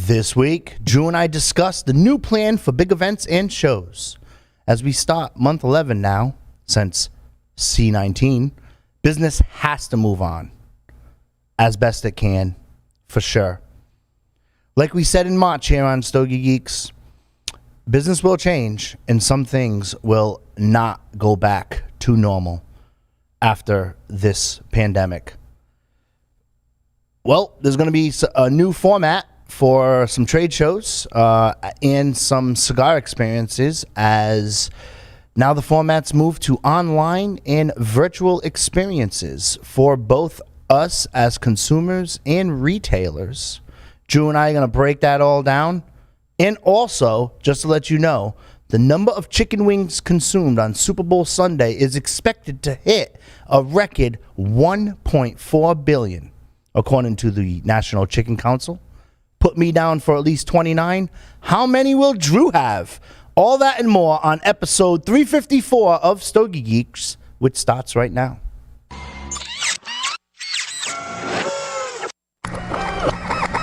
This week, Drew and I discussed the new plan for big events and shows. As we start month 11 now, since C19, business has to move on as best it can, for sure. Like we said in March here on Stogie Geeks, business will change and some things will not go back to normal after this pandemic. Well, there's going to be a new format for some trade shows and some cigar experiences, as now the formats move to online and virtual experiences for both us as consumers and retailers. Drew and I are going to break that all down. And also, just to let you know, the number of chicken wings consumed on Super Bowl Sunday is expected to hit a record 1.4 billion, according to the National Chicken Council. Put me down for at least 29. How many will Drew have? All that and more on episode 354 of Stogie Geeks, which starts right now.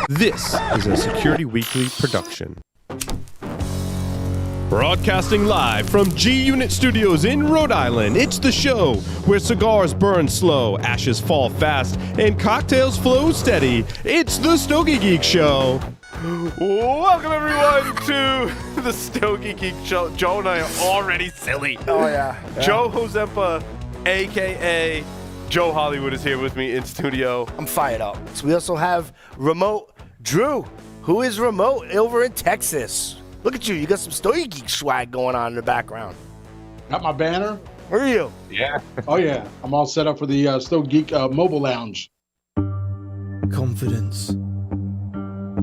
This is a Security Weekly production. Broadcasting live from G-Unit Studios in Rhode Island, it's the show where cigars burn slow, ashes fall fast, and cocktails flow steady. It's the Stogie Geek Show. Welcome, everyone, to the Stogie Geek Show. Joe and I are already silly. Oh, yeah. Joe Hozempa, a.k.a. Joe Hollywood, is here with me in studio. I'm fired up. So we also have remote Drew, who is remote over in Texas. Look at you. You got some Stogie Geek swag going on in the background. Got my banner. Where are you? Yeah. Oh, yeah. I'm all set up for the Stogie Geek mobile lounge. Confidence.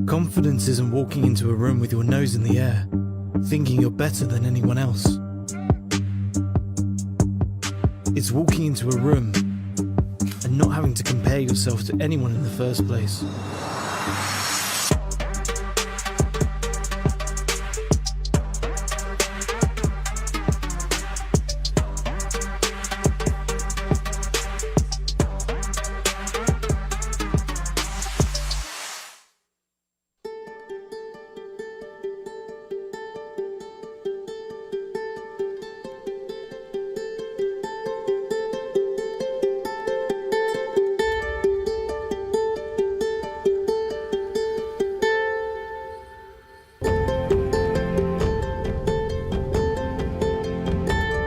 Confidence isn't walking into a room with your nose in the air, thinking you're better than anyone else. It's walking into a room and not having to compare yourself to anyone in the first place.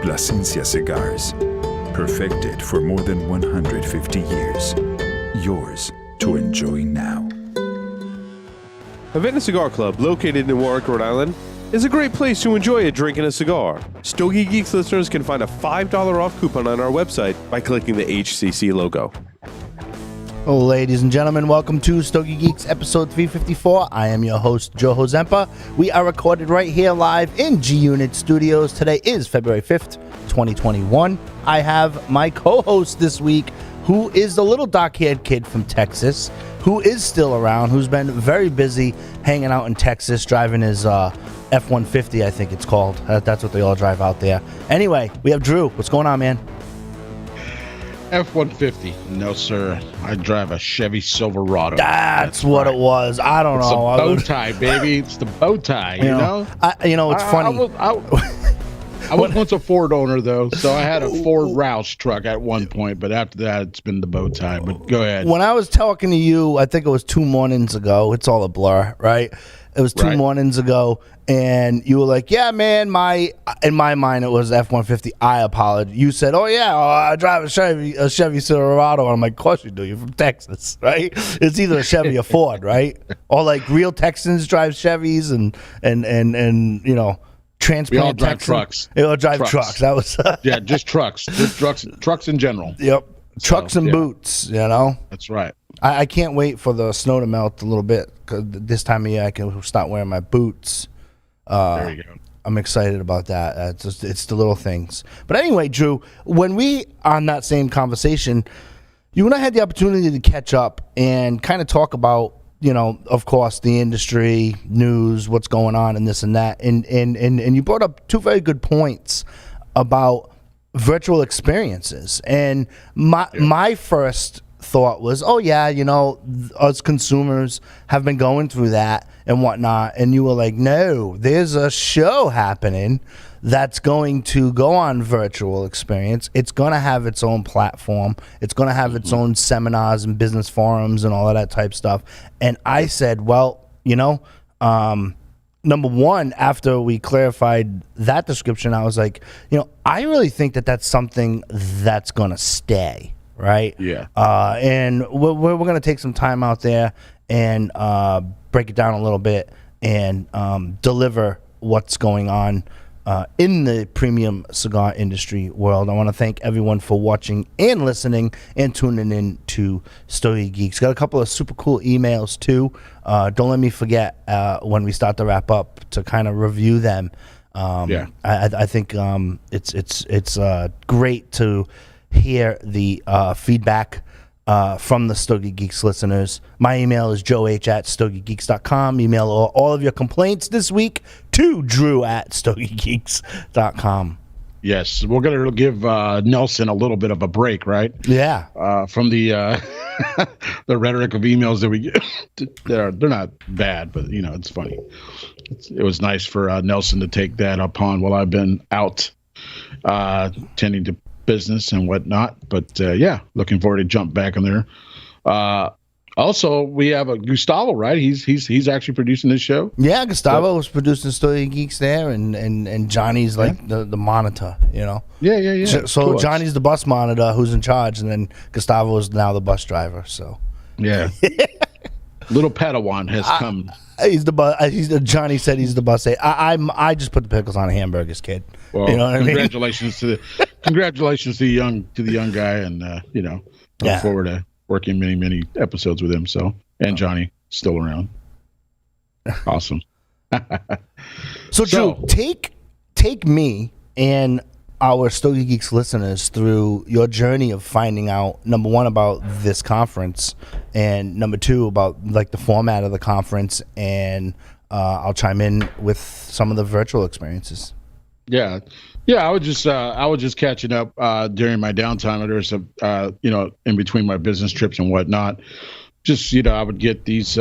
Plasencia Cigars, perfected for more than 150 years. Yours to enjoy now. Havana Cigar Club, located in Warwick, Rhode Island, is a great place to enjoy a drink and a cigar. Stogie Geeks listeners can find a $5 off coupon on our website by clicking the HCC logo. Oh, ladies and gentlemen, welcome to Stogie Geeks episode 354. I am your host, Joe Hozempa. We are recorded right here live in G-Unit Studios. Today is February 5th, 2021. I have my co-host this week, who is the little dark-haired kid from Texas, who is still around, who's been very busy hanging out in Texas, driving his F-150, I think it's called. That's what they all drive out there. Anyway, we have Drew. What's going on, man? F-150. No, sir. I drive a Chevy Silverado. That's what right. It was. I don't It's know. a bow tie, baby. It's the bow tie, you know? It's funny. I was once a Ford owner, though, so I had a Ford Roush truck at one point, but after that, it's been the bow tie. But go ahead. When I was talking to you, I think it was 2 mornings ago. It's all a blur, right? It was two mornings ago, and you were like, yeah, man, in my mind, it was F-150. I apologize. You said, oh, yeah, I drive a Chevy Silverado. And I'm like, of course you do. You're from Texas, right? It's either a Chevy or Ford, right? Or like real Texans drive Chevys and you know, transplant we all drive Texans. trucks. We all drive trucks. That was yeah, just trucks. Just trucks in general. Yep. Trucks and boots, you know? That's right. I can't wait for the snow to melt a little bit, because this time of year I can start wearing my boots. There you go. I'm excited about that. It's the little things. But anyway, Drew, when we on that same conversation, you and I had the opportunity to catch up and kind of talk about, you know, of course, the industry, news, what's going on, and this and that. And you brought up two very good points about virtual experiences. And my first thought was, oh yeah, us consumers have been going through that and whatnot. And you were like, no, there's a show happening that's going to go on virtual experience. It's going to have its own platform. It's going to have its own seminars and business forums and all of that type stuff. And I said, well, number one, after we clarified that description, I was like, I really think that that's something that's going to stay, right? Yeah. And we're going to take some time out there and break it down a little bit and deliver what's going on in the premium cigar industry world. I want to thank everyone for watching and listening and tuning in to Stogie Geeks. Got a couple of super cool emails too. Don't let me forget when we start to wrap up to kind of review them. I think it's great to hear the feedback from the Stogie Geeks listeners. My email is joeh@stogiegeeks.com. Email all of your complaints this week to drew@stogiegeeks.com. Yes, we're going to give Nelson a little bit of a break, right? Yeah. From the the rhetoric of emails that we get. They're not bad, but it's funny. It was nice for Nelson to take that upon while I've been out tending to business and whatnot. But looking forward to jump back in there. Also, we have a Gustavo, right? He's actually producing this show. Yeah, Gustavo was producing Stogie Geeks there, and Johnny's like the monitor, Yeah. So Cool. Johnny's the bus monitor who's in charge, and then Gustavo is now the bus driver. So yeah, little Padawan has come. He's the bus. Johnny said he's the bus. I just put the pickles on hamburgers, kid. Well, you know what congratulations to the young guy, and look forward to working many episodes with him. So, and Johnny still around. Awesome. So Drew, take me and our Stogie Geeks listeners through your journey of finding out, number one, about this conference, and number two, about like the format of the conference, and I'll chime in with some of the virtual experiences. Yeah. I was just catching up during my downtime. There's some in between my business trips and whatnot. Just I would get these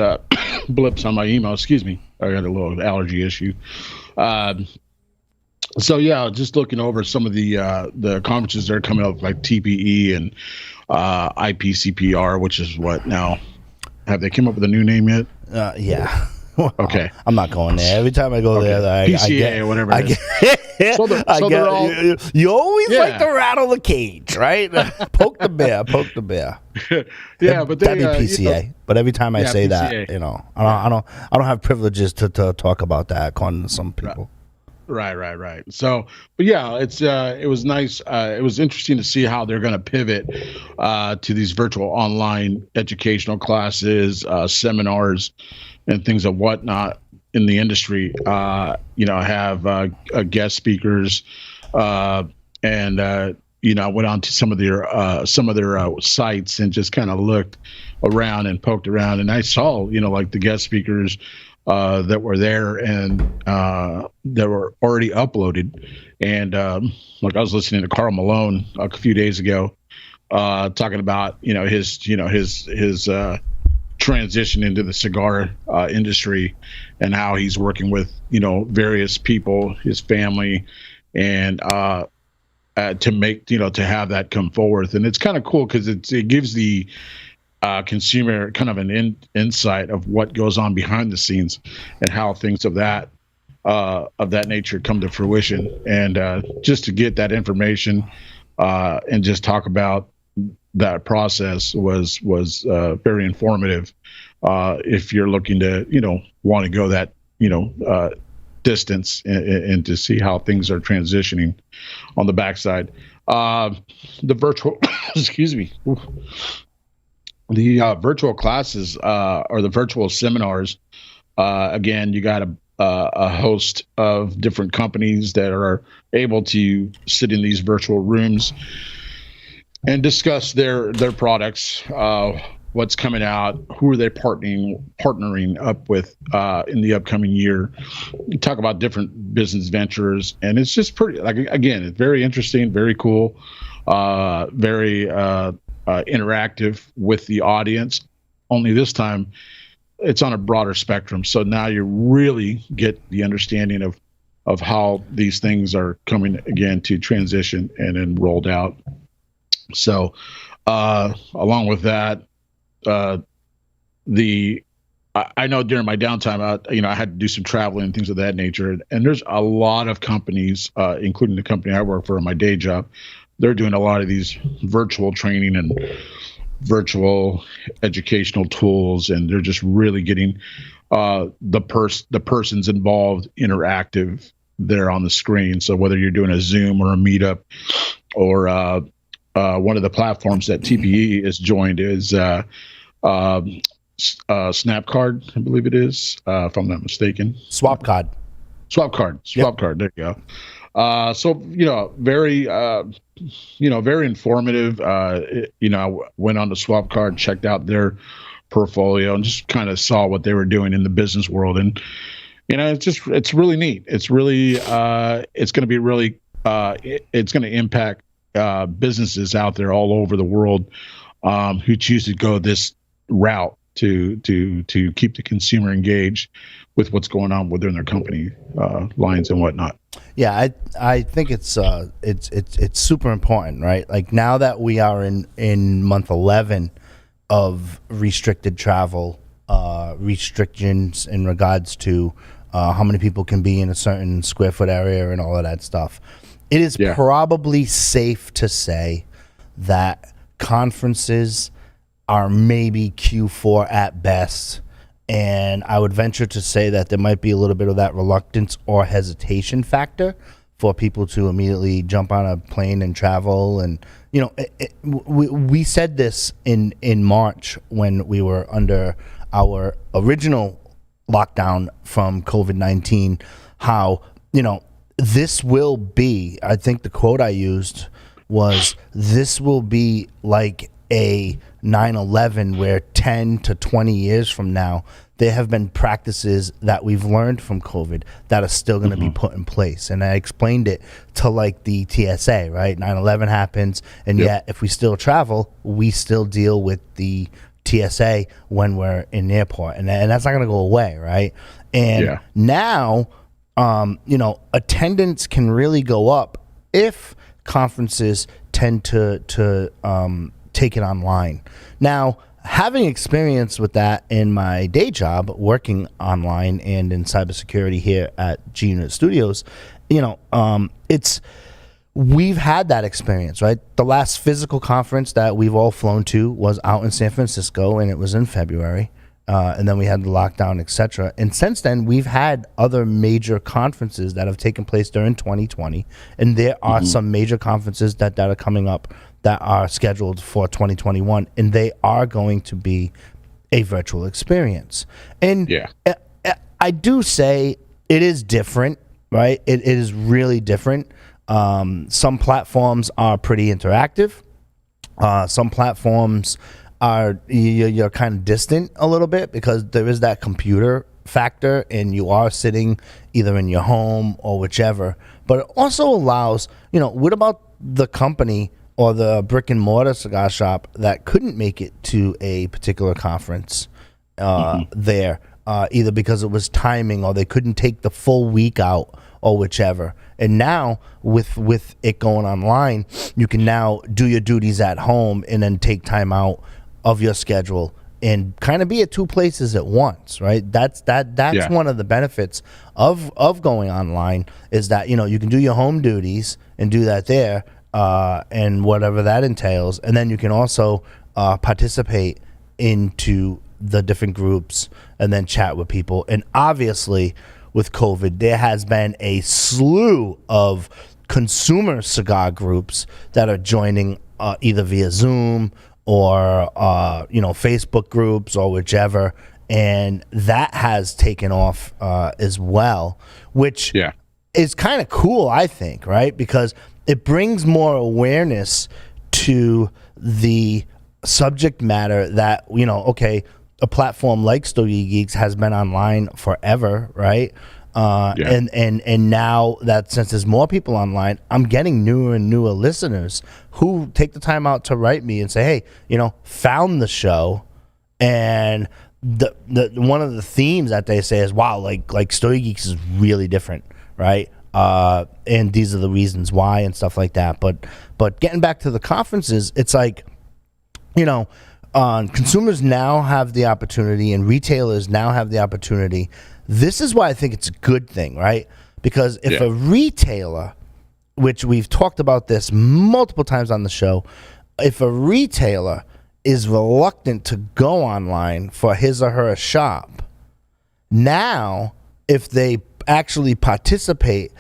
blips on my email. Excuse me, I got a little allergy issue. Just looking over some of the conferences that are coming up, like TPE and IPCPR, which is what now? Have they come up with a new name yet? Yeah. Well, okay. I'm not going there. Every time I go there, PCA I get, or whatever it is. You always like to rattle the cage, right? Poke the bear. Yeah, but that'd be PCA. But every time I say PCA. that, I don't have privileges to talk about that, according to some people. Right. So, but yeah, it was nice. It was interesting to see how they're going to pivot to these virtual online educational classes, seminars, and things of whatnot in the industry. Have guest speakers, and I went on to some of their sites and just kind of looked around and poked around, and I saw like the guest speakers that were there and that were already uploaded. And like I was listening to Carl Malone a few days ago, talking about his transition into the cigar industry and how he's working with various people, his family, and to make to have that come forth. And it's kind of cool because it gives the consumer kind of an insight of what goes on behind the scenes and how things of that nature come to fruition. And just to get that information and just talk about that process was very informative. If you're looking to want to go that distance and to see how things are transitioning on the backside, the virtual excuse me. The virtual classes or the virtual seminars, again, you got a host of different companies that are able to sit in these virtual rooms and discuss their products, what's coming out, who are they partnering up with in the upcoming year. You talk about different business ventures, and it's just pretty. Again, it's very interesting, very cool, very interactive with the audience. Only this time, it's on a broader spectrum. So now you really get the understanding of how these things are coming again to transition and then rolled out. So along with that, I know during my downtime, I had to do some traveling and things of that nature. And there's a lot of companies, including the company I work for in my day job, they're doing a lot of these virtual training and virtual educational tools, and they're just really getting the persons involved interactive there on the screen. So whether you're doing a Zoom or a meetup or one of the platforms that TPE is joined is Snapcard, I believe it is, if I'm not mistaken. Swapcard. Swapcard. There you go. So very very informative. I went on to Swapcard, checked out their portfolio, and just kind of saw what they were doing in the business world. And it's really neat. It's really it's going to be really it's going to impact businesses out there all over the world who choose to go this route to keep the consumer engaged with what's going on within their company lines and whatnot. Yeah, I think it's super important, right? Like now that we are in month 11 of restricted travel, restrictions in regards to how many people can be in a certain square foot area and all of that stuff, it is probably safe to say that conferences are maybe Q4 at best. And I would venture to say that there might be a little bit of that reluctance or hesitation factor for people to immediately jump on a plane and travel. And, we said this in March when we were under our original lockdown from COVID-19, how, this will be, I think the quote I used was, this will be like a 9/11 where 10 to 20 years from now, there have been practices that we've learned from COVID that are still going to be put in place. And I explained it to like the TSA, right? 9/11 happens, and yet if we still travel, we still deal with the TSA when we're in the airport. And that's not going to go away, right? And now, attendance can really go up if conferences tend to take it online. Now, having experience with that in my day job, working online and in cybersecurity here at G Unit Studios, we've had that experience, right? The last physical conference that we've all flown to was out in San Francisco, and it was in February. And then we had the lockdown, etc. And since then, we've had other major conferences that have taken place during 2020. And there are some major conferences that are coming up that are scheduled for 2021. And they are going to be a virtual experience. And I do say it is different, right? It is really different. Some platforms are pretty interactive. Some platforms are you're kind of distant a little bit because there is that computer factor and you are sitting either in your home or whichever. But it also allows, what about the company or the brick and mortar cigar shop that couldn't make it to a particular conference there, either because it was timing or they couldn't take the full week out or whichever. And now with it going online, you can now do your duties at home and then take time out of your schedule and kind of be at two places at once, right? That's one of the benefits of going online is that, you can do your home duties and do that there and whatever that entails. And then you can also participate into the different groups and then chat with people. And obviously with COVID, there has been a slew of consumer cigar groups that are joining either via Zoom or Facebook groups or whichever, and that has taken off as well, which is kind of cool, I think, right? Because it brings more awareness to the subject matter that, a platform like Stogie Geeks has been online forever, right? And now that since there's more people online, I'm getting newer and newer listeners who take the time out to write me and say, hey, found the show, and the one of the themes that they say is, wow, like Stogie Geeks is really different, right? And these are the reasons why and stuff like that. But getting back to the conferences, it's like, consumers now have the opportunity and retailers now have the opportunity. This is why I think it's a good thing, right? Because if a retailer, which we've talked about this multiple times on the show, if a retailer is reluctant to go online for his or her shop, now if they actually participate,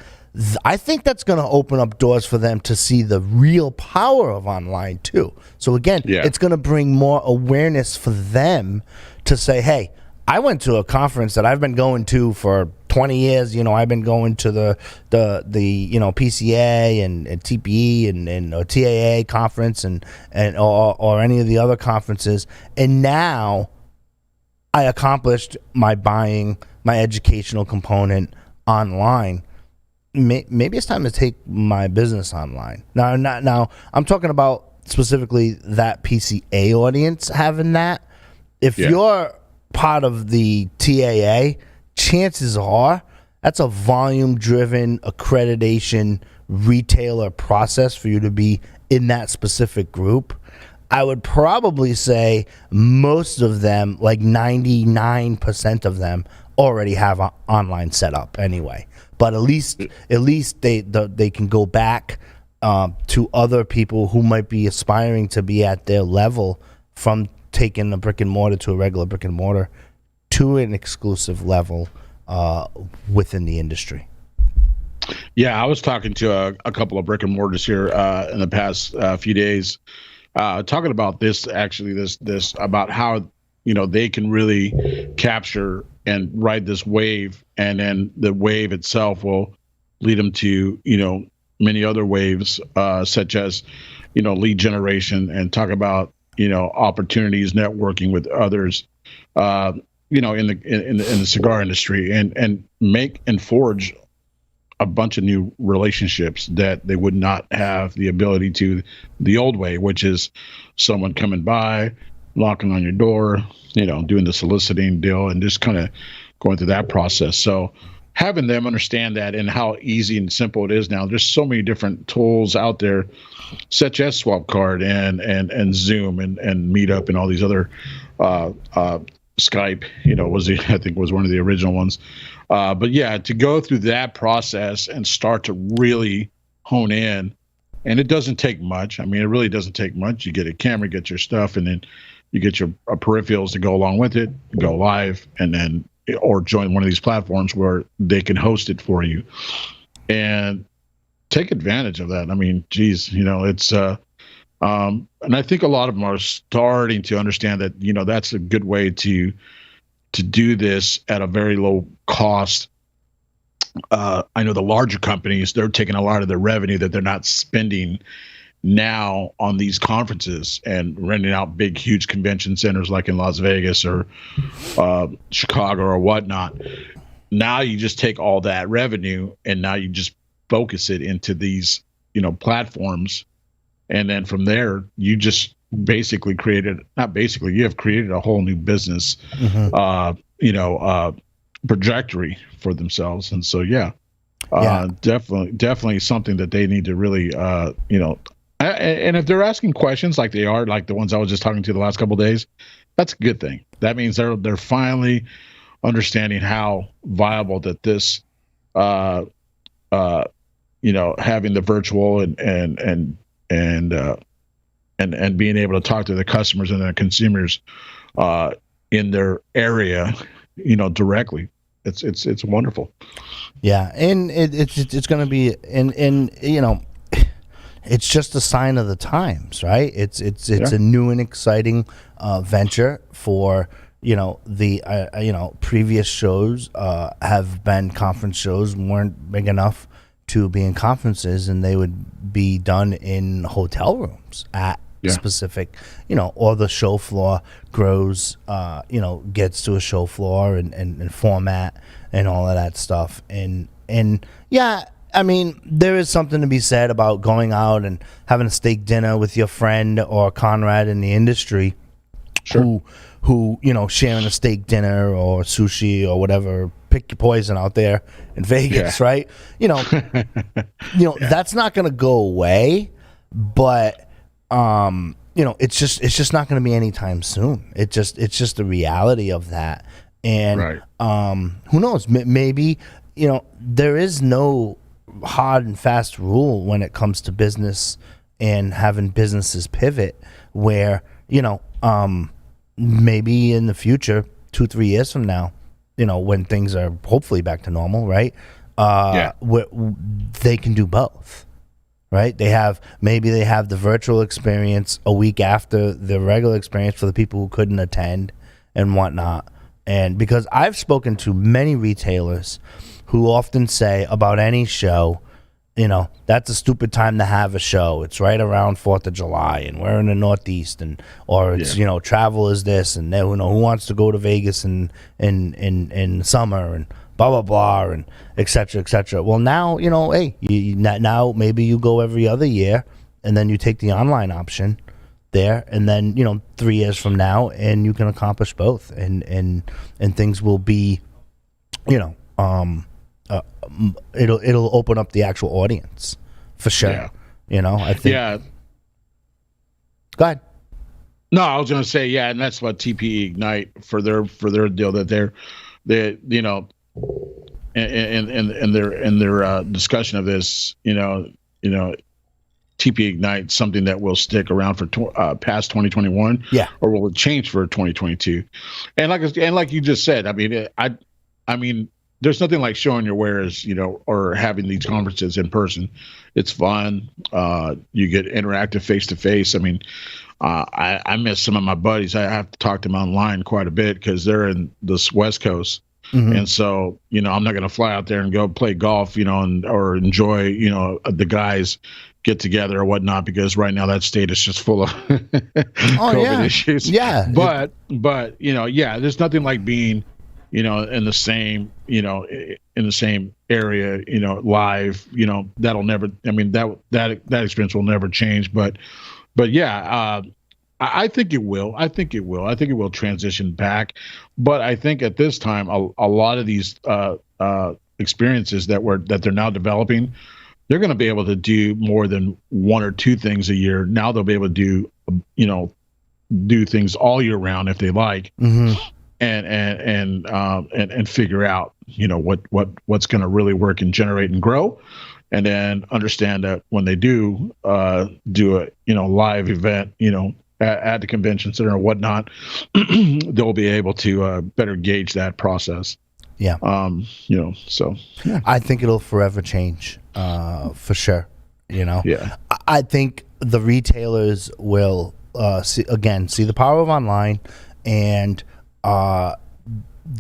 I think that's going to open up doors for them to see the real power of online too. So again, it's going to bring more awareness for them to say, hey, I went to a conference that I've been going to for 20 years. I've been going to the PCA and TPE and TAA conference and or any of the other conferences, and now I accomplished my buying, my educational component online. Maybe it's time to take my business online. Now I'm talking about specifically that PCA audience having that. If you're part of the TAA, chances are that's a volume-driven accreditation retailer process for you to be in that specific group. I would probably say most of them, like 99% of them, already have an online setup anyway. But at least they can go back to other people who might be aspiring to be at their level from taking a brick and mortar to a regular brick and mortar to an exclusive level within the industry. Yeah, I was talking to a couple of brick and mortars here in the past few days, talking about this about how they can really capture and ride this wave, and then the wave itself will lead them to many other waves, such as lead generation, and talk about opportunities, networking with others, in the cigar industry, and make and forge a bunch of new relationships that they would not have the ability to the old way, which is someone coming by, knocking on your door, doing the soliciting deal, and just kind of going through that process. So having them understand that and how easy and simple it is now. There's so many different tools out there, such as Swapcard and Zoom and Meetup and all these other Skype, I think was one of the original ones. But yeah, to go through that process and start to really hone in, and it doesn't take much. I mean, it really doesn't take much. You get a camera, get your stuff, and then you get your peripherals to go along with it, go live, and then or join one of these platforms where they can host it for you and take advantage of that. I mean, geez, it's and I think a lot of them are starting to understand that that's a good way to do this at a very low cost. I know the larger companies, they're taking a lot of their revenue that they're not spending now on these conferences and renting out big, huge convention centers like in Las Vegas or Chicago or whatnot. Now you just take all that revenue and now you just focus it into these, platforms. And then from there, you just basically you have created a whole new business, trajectory for themselves. And so, definitely something that they need to really, and if they're asking questions like they are, like the ones I was just talking to the last couple of days, that's a good thing. That means they're finally understanding how viable that this, having the virtual and being able to talk to the customers and the consumers in their area, directly. It's wonderful. Yeah, and it's going to be it's just a sign of the times, right? It's a new and exciting venture for the previous shows have been conference shows, weren't big enough to be in conferences, and they would be done in hotel rooms at specific, or the show floor grows, gets to a show floor and format and all of that stuff. And yeah, I mean, there is something to be said about going out and having a steak dinner with your friend or comrade in the industry, who sharing a steak dinner or sushi or whatever. Pick your poison out there in Vegas, right? That's not going to go away, but it's just not going to be anytime soon. It's just the reality of that. And who knows? Maybe there is no hard and fast rule when it comes to business and having businesses pivot. Where maybe in the future, 2-3 years from now, when things are hopefully back to normal, right? They can do both, right? They have the virtual experience a week after the regular experience for the people who couldn't attend and whatnot. And because I've spoken to many retailers who often say about any show, that's a stupid time to have a show. It's right around 4th of July, and we're in the Northeast, or it's travel is this, and who wants to go to Vegas in summer, and blah blah blah, and et cetera. Well, now hey, now maybe you go every other year, and then you take the online option there, and then 3 years from now, and you can accomplish both, and things will be, it'll open up the actual audience for sure. I think. Yeah. Go ahead. No, I was going to say, and that's what TPE Ignite for their deal that they in their discussion of this, TPE Ignite, something that will stick around for past 2021, or will it change for 2022? And like you just said, I mean, there's nothing like showing your wares, or having these conferences in person. It's fun. You get interactive face to face. I mean, I miss some of my buddies. I have to talk to them online quite a bit because they're in this West Coast. Mm-hmm. And so, I'm not going to fly out there and go play golf, or enjoy, the guys get together or whatnot, because right now that state is just full of COVID issues. Yeah. But, there's nothing like being, in the same, in the same area, live, that'll never, that experience will never change. But I think it will. I think it will transition back. But I think at this time, a lot of these experiences that they're now developing, they're going to be able to do more than one or two things a year. Now they'll be able to do things all year round if they like. Mm-hmm. And figure out what's going to really work and generate and grow, and then understand that when they do a live event at the convention center or whatnot, they'll be able to better gauge that process. So I think it'll forever change, for sure. I think the retailers will see the power of online and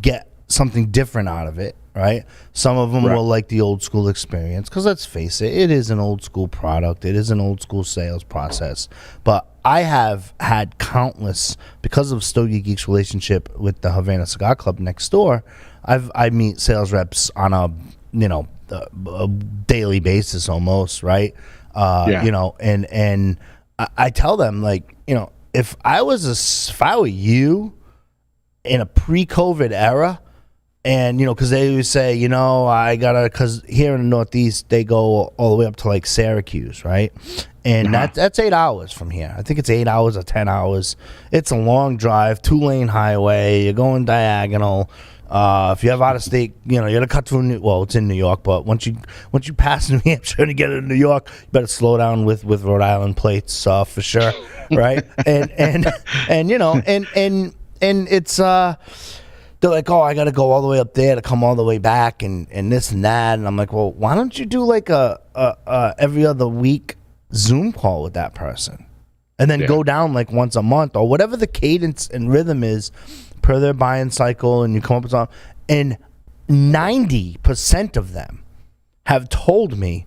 get something different out of it, right? Some of them will like the old school experience, because let's face it is an old school product. It is an old school sales process. But I have had countless, because of Stogie Geeks' relationship with the Havana Cigar Club next door, I meet sales reps on a daily basis almost, right? And I tell them, like, if I were you in a pre-COVID era, and because they always say, because here in the Northeast they go all the way up to like Syracuse, right? And that's 8 hours from here. I think it's 8 hours or 10 hours. It's a long drive, 2-lane highway. You're going diagonal. If you have out of state, you're gonna cut through. It's in New York, but once you pass New Hampshire to get into New York, you better slow down with Rhode Island plates, for sure, right? and it's they're like, oh, I got to go all the way up there to come all the way back, and this and that. And I'm like, well, why don't you do like a every other week Zoom call with that person, and then go down like once a month or whatever the cadence and rhythm is per their buying cycle, and you come up with something. And 90% of them have told me,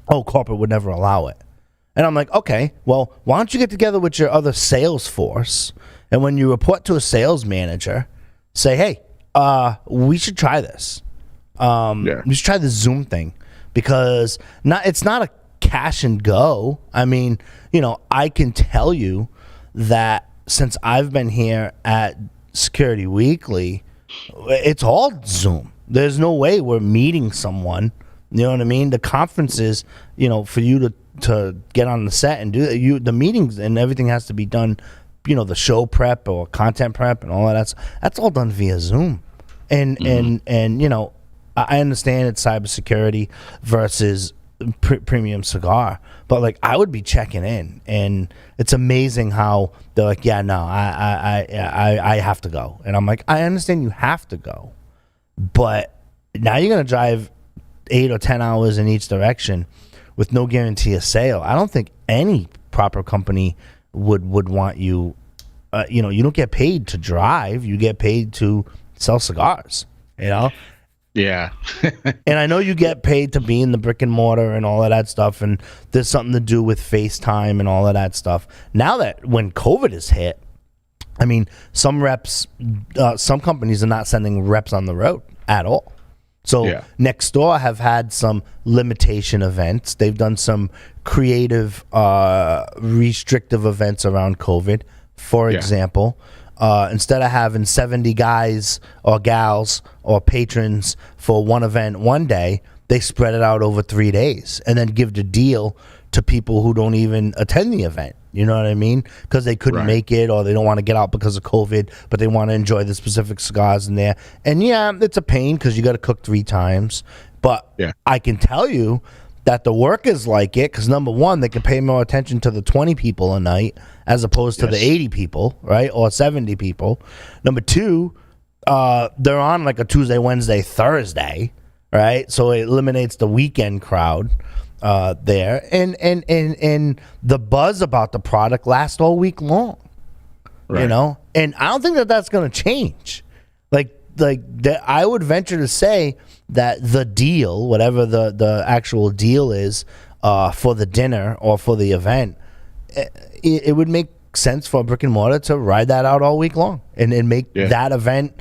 oh, corporate would never allow it. And I'm like, okay, well, why don't you get together with your other sales force, and when you report to a sales manager, say, hey, we should try this. We should try the Zoom thing, because it's not a cash and go. I mean, I can tell you that since I've been here at Security Weekly, it's all Zoom. There's no way we're meeting someone. You know what I mean? The conferences, for you to get on the set and do the meetings and everything has to be done, the show prep or content prep and all that. That's all done via Zoom. And I understand it's cybersecurity versus premium cigar, but like I would be checking in, and it's amazing how they're like, yeah, no, I have to go, and I'm like, I understand you have to go, but now you're gonna drive 8 or 10 hours in each direction with no guarantee of sale. I don't think any proper company would want you. You don't get paid to drive; you get paid to sell cigars. Yeah. And I know you get paid to be in the brick and mortar and all of that stuff, and there's something to do with FaceTime and all of that stuff. Now that when COVID has hit, I mean, some companies are not sending reps on the road at all. So Next Door have had some limitation events. They've done some creative, restrictive events around COVID. For example, instead of having 70 guys or gals or patrons for one event one day, they spread it out over 3 days and then give the deal to people who don't even attend the event. You know what I mean? Because they couldn't make it, or they don't want to get out because of COVID, but they want to enjoy the specific cigars in there. And it's a pain because you got to cook 3 times. But I can tell you that the workers like it because, number one, they can pay more attention to the 20 people a night as opposed to the 80 people, right? Or 70 people. Number two, they're on like a Tuesday, Wednesday, Thursday, right? So it eliminates the weekend crowd there. And the buzz about the product lasts all week long, And I don't think that that's going to change. I would venture to say that the deal, whatever the actual deal is for the dinner or for the event, it would make sense for a brick and mortar to ride that out all week long and make that event,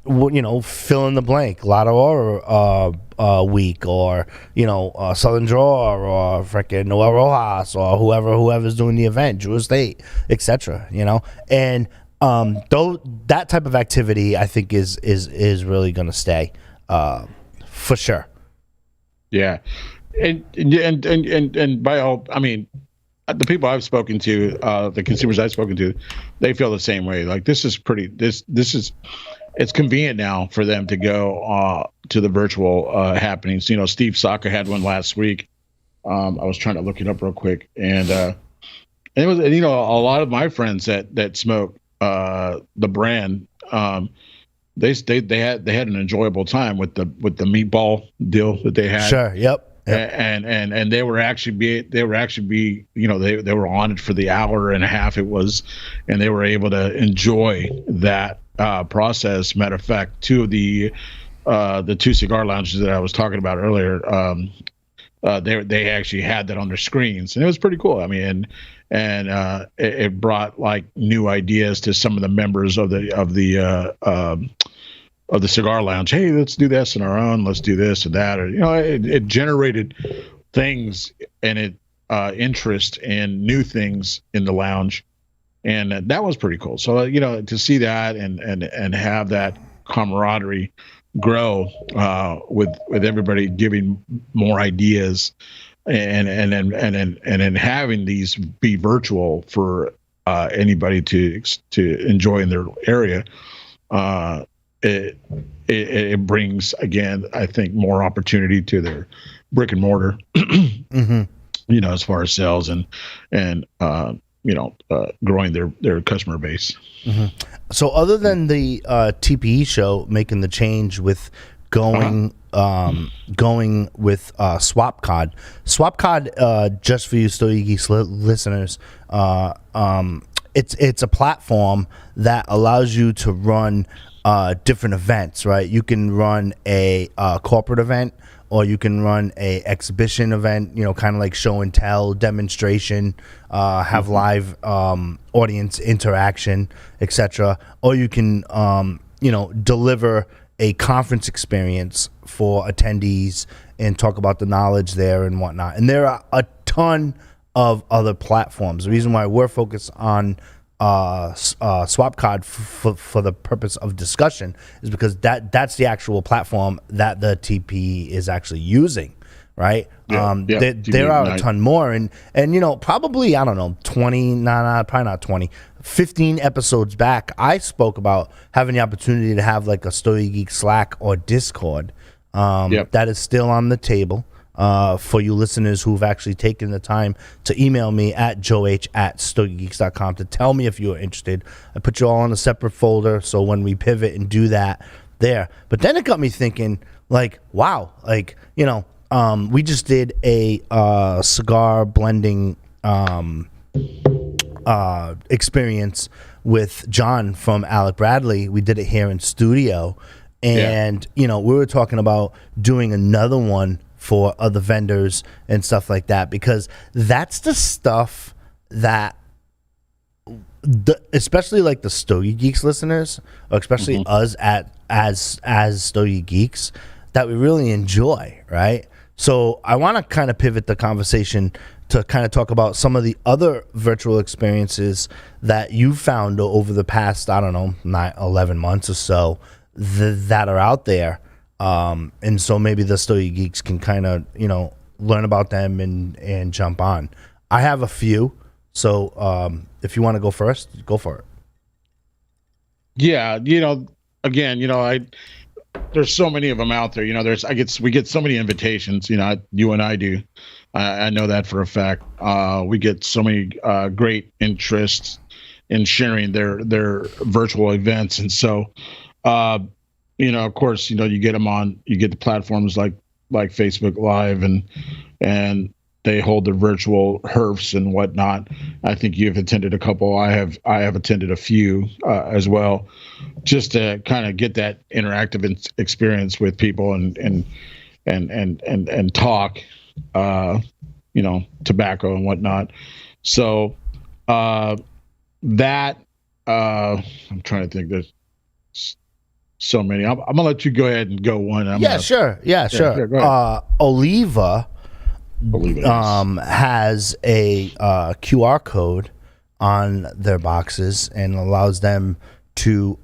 fill in the blank, Latador week, or Southern Drawer, or freaking Noel Rojas, or whoever's doing the event, Drew Estate, etc. And though that type of activity, I think is really going to stay for sure. Yeah, and by all, I mean, the people I've spoken to, the consumers I've spoken to, they feel the same way. Like this is it's convenient now for them to go to the virtual happenings. Steve Saka had one last week. I was trying to look it up real quick, and it was, a lot of my friends that smoke the brand, they had an enjoyable time with the meatball deal that they had. Sure. Yep. And they were actually they were on it for the hour and a half it was, and they were able to enjoy that process. Matter of fact, two of the 2 cigar lounges that I was talking about earlier, they actually had that on their screens, and it was pretty cool. I mean, and it brought like new ideas to some of the members of the cigar lounge. Hey, let's do this on our own. Let's do this or that. Or it generated things and it interest in new things in the lounge, and that was pretty cool. So to see that and have that camaraderie grow with everybody giving more ideas, and then having these be virtual for anybody to enjoy in their area. It brings, again, I think, more opportunity to their brick and mortar, as far as sales and growing their customer base. So other than the TPE show making the change with going with Swap Card, just for you Stogie Geeks listeners, it's a platform that allows you to run different events, right? You can run a corporate event, or you can run a exhibition event, kind of like show and tell, demonstration, have live audience interaction, etc. Or you can, deliver a conference experience for attendees and talk about the knowledge there and whatnot. And there are a ton of other platforms. The reason why we're focused on Swapcard for the purpose of discussion is because that's the actual platform that the TP is actually using, right? There are a ton more, and probably, I don't know, 20, probably not 20, 15 episodes back, I spoke about having the opportunity to have like a Stogie Geek Slack or Discord. That is still on the table. For you listeners who've actually taken the time to email me at joeh@stogiegeeks.com to tell me if you're interested. I put you all in a separate folder, so when we pivot and do that there. But then it got me thinking, like, wow, like, we just did a cigar blending experience with John from Alec Bradley. We did it here in studio, and we were talking about doing another one for other vendors and stuff like that, because that's the stuff that especially like the Stogie Geeks listeners, or especially us as Stogie Geeks, that we really enjoy, right? So I want to kind of pivot the conversation to kind of talk about some of the other virtual experiences that you found over the past, I don't know, 11 months or so that are out there. And so maybe the Stogie Geeks can kind of, learn about them and jump on. I have a few. So if you want to go first, go for it. Yeah. Again, there's so many of them out there. We get so many invitations, you and I do. I know that for a fact. We get so many great interests in sharing their virtual events. And so, of course, you get them you get the platforms like Facebook Live and they hold their virtual HERFs and whatnot. I think you've attended a couple. I have attended a few as well, just to kind of get that interactive experience with people and talk, tobacco and whatnot. So that I'm trying to think. There's so many. I'm gonna let you go ahead and go one. Sure. Oliva has a QR code on their boxes and allows them to,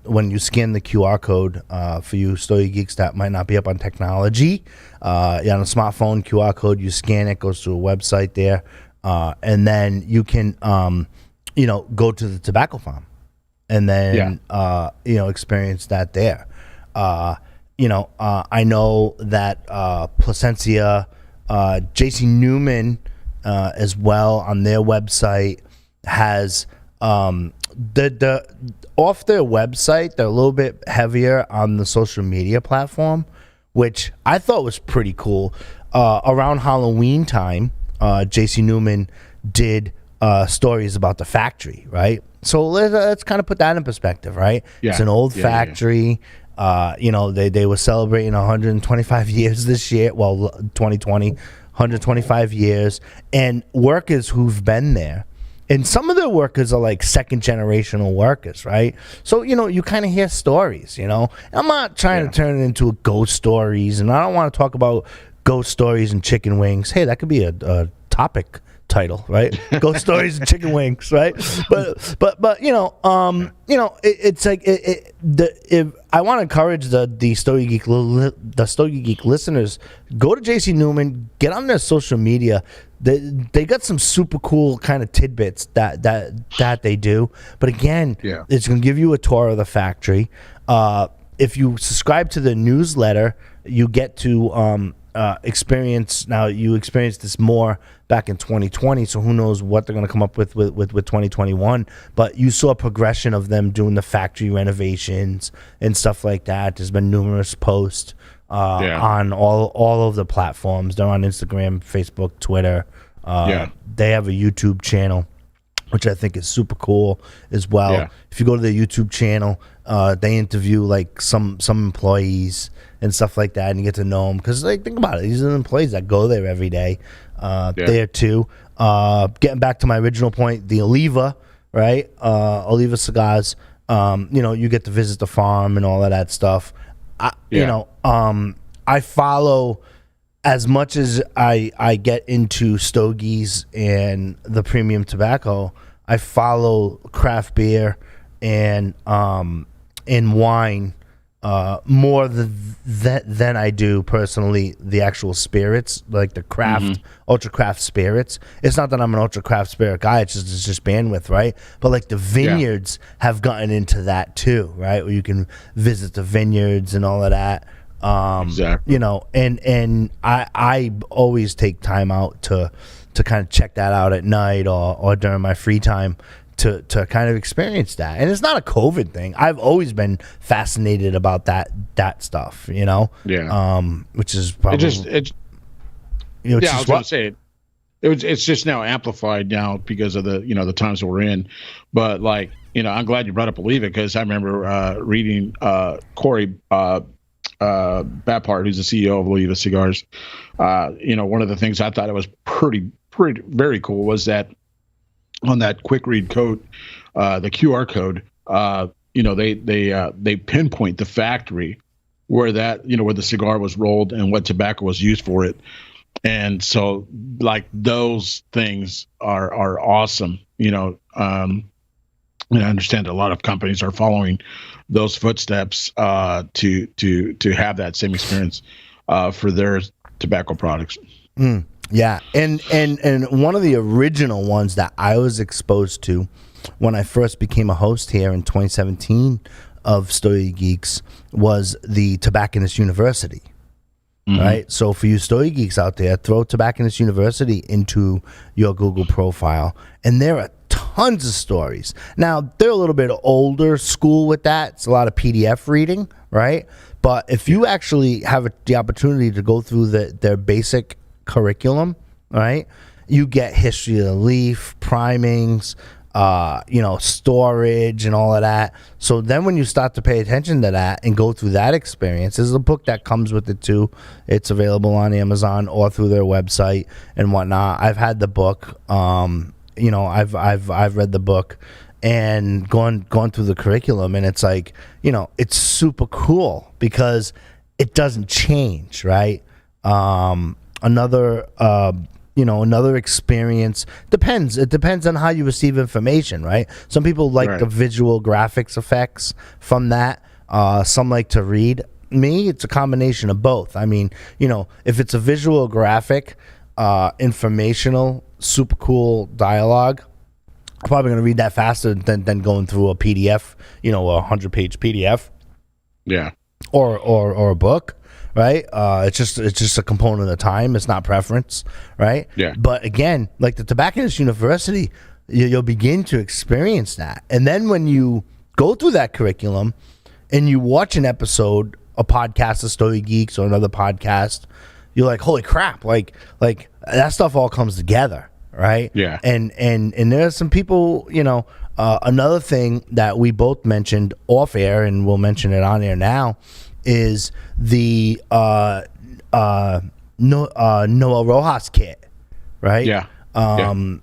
when you scan the QR code, for you Stogie Geeks that might not be up on technology, on a smartphone, QR code, you scan it, goes to a website there, and then you can, go to the tobacco farm and then, experience that there. I know that Placencia, JC Newman, as well, on their website has the off their website, they're a little bit heavier on the social media platform, which I thought was pretty cool. Around Halloween time, JC Newman did stories about the factory, right? So let's kind of put that in perspective, right? Yeah. It's an old factory. They were celebrating 125 years this year. Well, 2020, 125 years, and workers who've been there. And some of the workers are like second generational workers, right? So, you kind of hear stories, I'm not trying to turn it into a ghost stories, and I don't want to talk about ghost stories and chicken wings. Hey, that could be a topic title, right? Ghost stories and chicken wings, right? But it's like if I want to encourage the Stogie Geek listeners, go to JC Newman, get on their social media. They got some super cool kind of tidbits that they do. But again, it's going to give you a tour of the factory. If you subscribe to the newsletter, you get to experience. Now, you experienced this more back in 2020, so who knows what they're going to come up with 2021. But you saw a progression of them doing the factory renovations and stuff like that. There's been numerous posts on all of the platforms. They're on Instagram, Facebook, Twitter. They have a YouTube channel. which I think is super cool as well. Yeah. If you go to their YouTube channel, they interview like some employees and stuff like that, and you get to know them because, like, think about it, these are the employees that go there every day. There too. Getting back to my original point, the Oliva, right? Oliva cigars. You get to visit the farm and all of that stuff. I follow, as much as I get into stogies and the premium tobacco, I follow craft beer and wine more than I do personally the actual spirits, like the craft ultra craft spirits. It's not that I'm an ultra craft spirit guy, it's just bandwidth, right? But like the vineyards have gotten into that too, right? Where you can visit the vineyards and all of that. Exactly. And I always take time out to kind of check that out at night or during my free time to kind of experience that. And it's not a COVID thing. I've always been fascinated about that stuff, Yeah. Which is probably I was going to say it's just now amplified now because of the times that we're in. But like, I'm glad you brought up Oliva, because I remember reading Corey Bappart, who's the CEO of Oliva Cigars. One of the things I thought it was pretty very cool was that on that quick read code, the QR code, they pinpoint the factory where where the cigar was rolled and what tobacco was used for it. And so, like, those things are awesome, and I understand a lot of companies are following those footsteps to have that same experience for their tobacco products. Yeah, and one of the original ones that I was exposed to when I first became a host here in 2017 of Stogie Geeks was the Tobacconist University. Right? So for you Stogie Geeks out there, throw Tobacconist University into your Google profile, and there are tons of stories. Now, they're a little bit older school with that. It's a lot of PDF reading, right? But if you actually have the opportunity to go through their basic curriculum, right, you get history of the leaf, primings, storage and all of that. So then when you start to pay attention to that and go through that experience, there's a book that comes with it too. It's available on Amazon or through their website and whatnot. I've had the book. I've read the book and gone through the curriculum, and it's like, it's super cool because it doesn't change, right? Another experience depends. It depends on how you receive information, right? Some people like the visual graphics effects from that. Some like to read. Me, it's a combination of both. I mean, if it's a visual graphic, informational, super cool dialogue, I'm probably going to read that faster than going through a PDF, a 100-page PDF. Yeah. Or a book. Right, it's just a component of time. It's not preference, right? Yeah. But again, like the Tobacconist University, you'll begin to experience that, and then when you go through that curriculum and you watch an episode, a podcast of Stogie Geeks or another podcast, you're like, holy crap! Like that stuff all comes together, right? Yeah. And there are some people, another thing that we both mentioned off air, and we'll mention it on air now, is the Noel Rojas kit, right? Yeah. And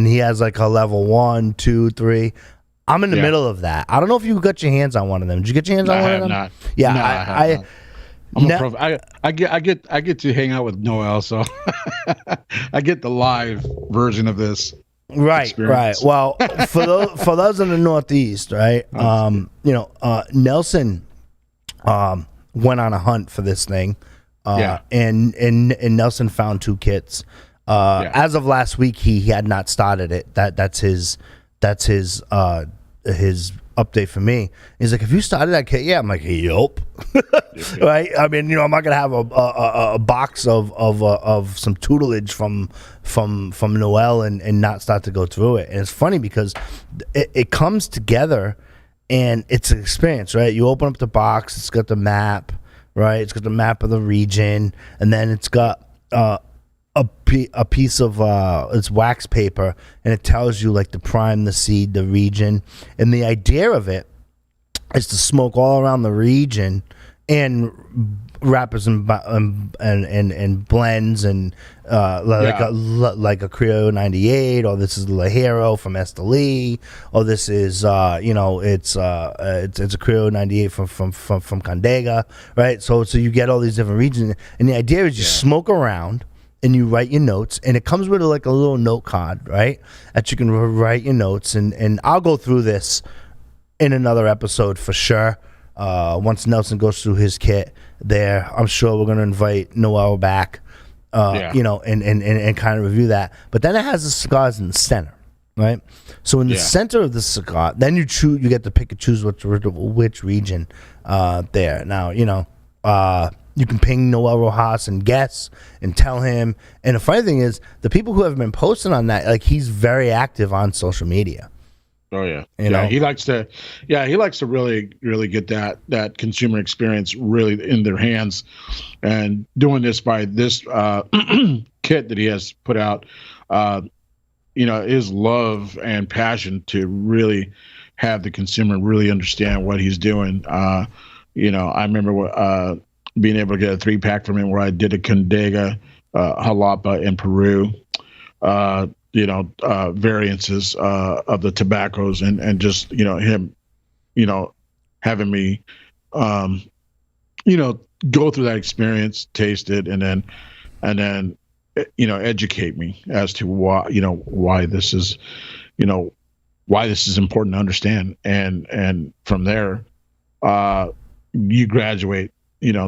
he has like a level 1, 2, 3. I'm in the middle of that. I don't know if you got your hands on one of them. Did you get your hands on one of them? Not. Yeah, no, I'm a pro. I get to hang out with Noel, so I get the live version of this. Right. Well, for those in the Northeast, right? Nelson went on a hunt for this thing, and Nelson found 2 kits. As of last week, he had not started it. That's his update for me. He's like, "Have you started that kit?" Yeah, I'm like, "Yup." Right? I mean, I'm not gonna have a box of some tutelage from Noel and not start to go through it. And it's funny because it comes together. And it's an experience, right? You open up the box, it's got the map, right? It's got the map of the region, and then it's got a a piece of it's wax paper, and it tells you like the prime, the seed, the region, and the idea of it is to smoke all around the region and wrappers and blends and like a Creo 98, or this is Lajero from Esteli, or this is it's a Creo 98 from Condega, right? So you get all these different regions, and the idea is you smoke around and you write your notes, and it comes with like a little note card, right? That you can write your notes, and I'll go through this in another episode for sure. Once Nelson goes through his kit there, I'm sure we're going to invite Noel back, and kind of review that. But then it has the cigars in the center, right? So in the center of the cigar, then you get to pick and choose which region there. Now, you can ping Noel Rojas and guess and tell him. And the funny thing is, the people who have been posting on that, like, he's very active on social media. Oh yeah, you know? He likes to really, really get that consumer experience really in their hands, and doing this by this kit that he has put out. His love and passion to really have the consumer really understand what he's doing. I remember being able to get a 3-pack from him where I did a Condega, Jalapa in Peru. Variances of the tobaccos, and just him having me go through that experience, taste it, and then educate me as to why this is important to understand, and from there you graduate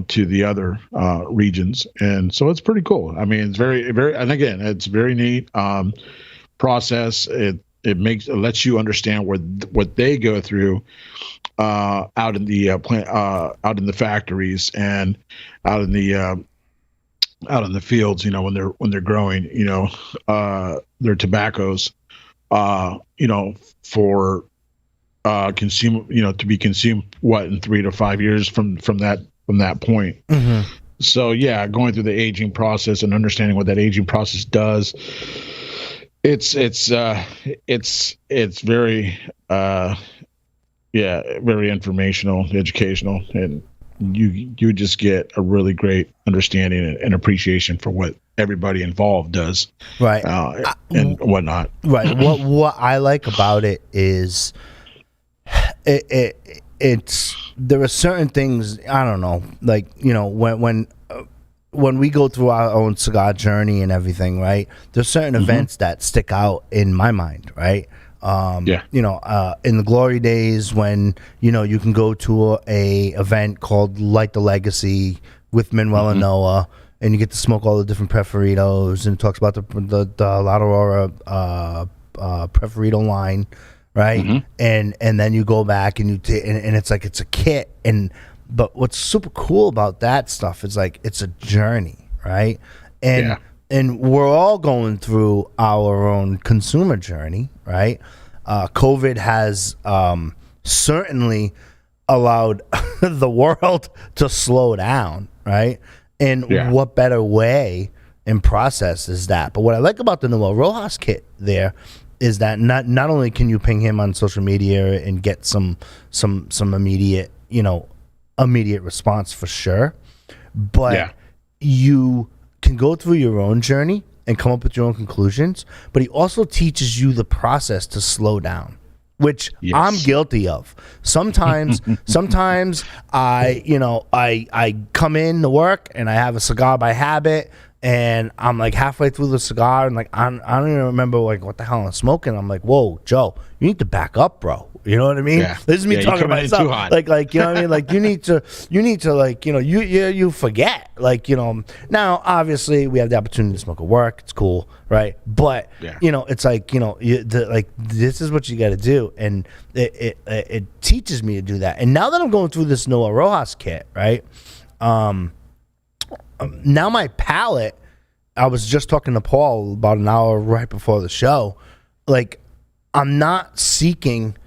to the other regions. And so it's pretty cool. I mean, it's very, very, and again, it's very neat process. It lets you understand what they go through out in the plant, out in the factories, and out in the fields, when they're growing, their tobaccos, for consume, to be consumed in 3 to 5 years from that point. Mm-hmm. So going through the aging process and understanding what that aging process does, it's very very informational, educational, and you just get a really great understanding and appreciation for what everybody involved does, right, and whatnot. Right. What I like about it is it's there are certain things, I don't know, like, when we go through our own cigar journey and everything, right, there's certain events that stick out in my mind, right? In the glory days when you can go to a event called Light the Legacy with Manuel and Noah, and you get to smoke all the different preferidos, and it talks about the La Aurora preferito line, right? And then you go back and and it's like it's a kit, but what's super cool about that stuff is like it's a journey, right? And we're all going through our own consumer journey, right? COVID has certainly allowed the world to slow down, right? And what better way and process is that? But what I like about the Noel Rojas kit there is that not only can you ping him on social media and get some immediate immediate response for sure, but you can go through your own journey and come up with your own conclusions, but he also teaches you the process to slow down, which I'm guilty of. Sometimes I come in to work and I have a cigar by habit, and I'm like halfway through the cigar, and like I don't even remember like what the hell I'm smoking. I'm like, whoa, Joe, you need to back up, bro. You know what I mean? This is me talking about myself. Like you know what I mean? Like you need to like you forget, like now obviously we have the opportunity to smoke at work. It's cool, right? But it's like like this is what you got to do, and it teaches me to do that. And now that I'm going through this Noel Rojas kit, right? Now my palate, I was just talking to Paul about an hour right before the show, like I'm not seeking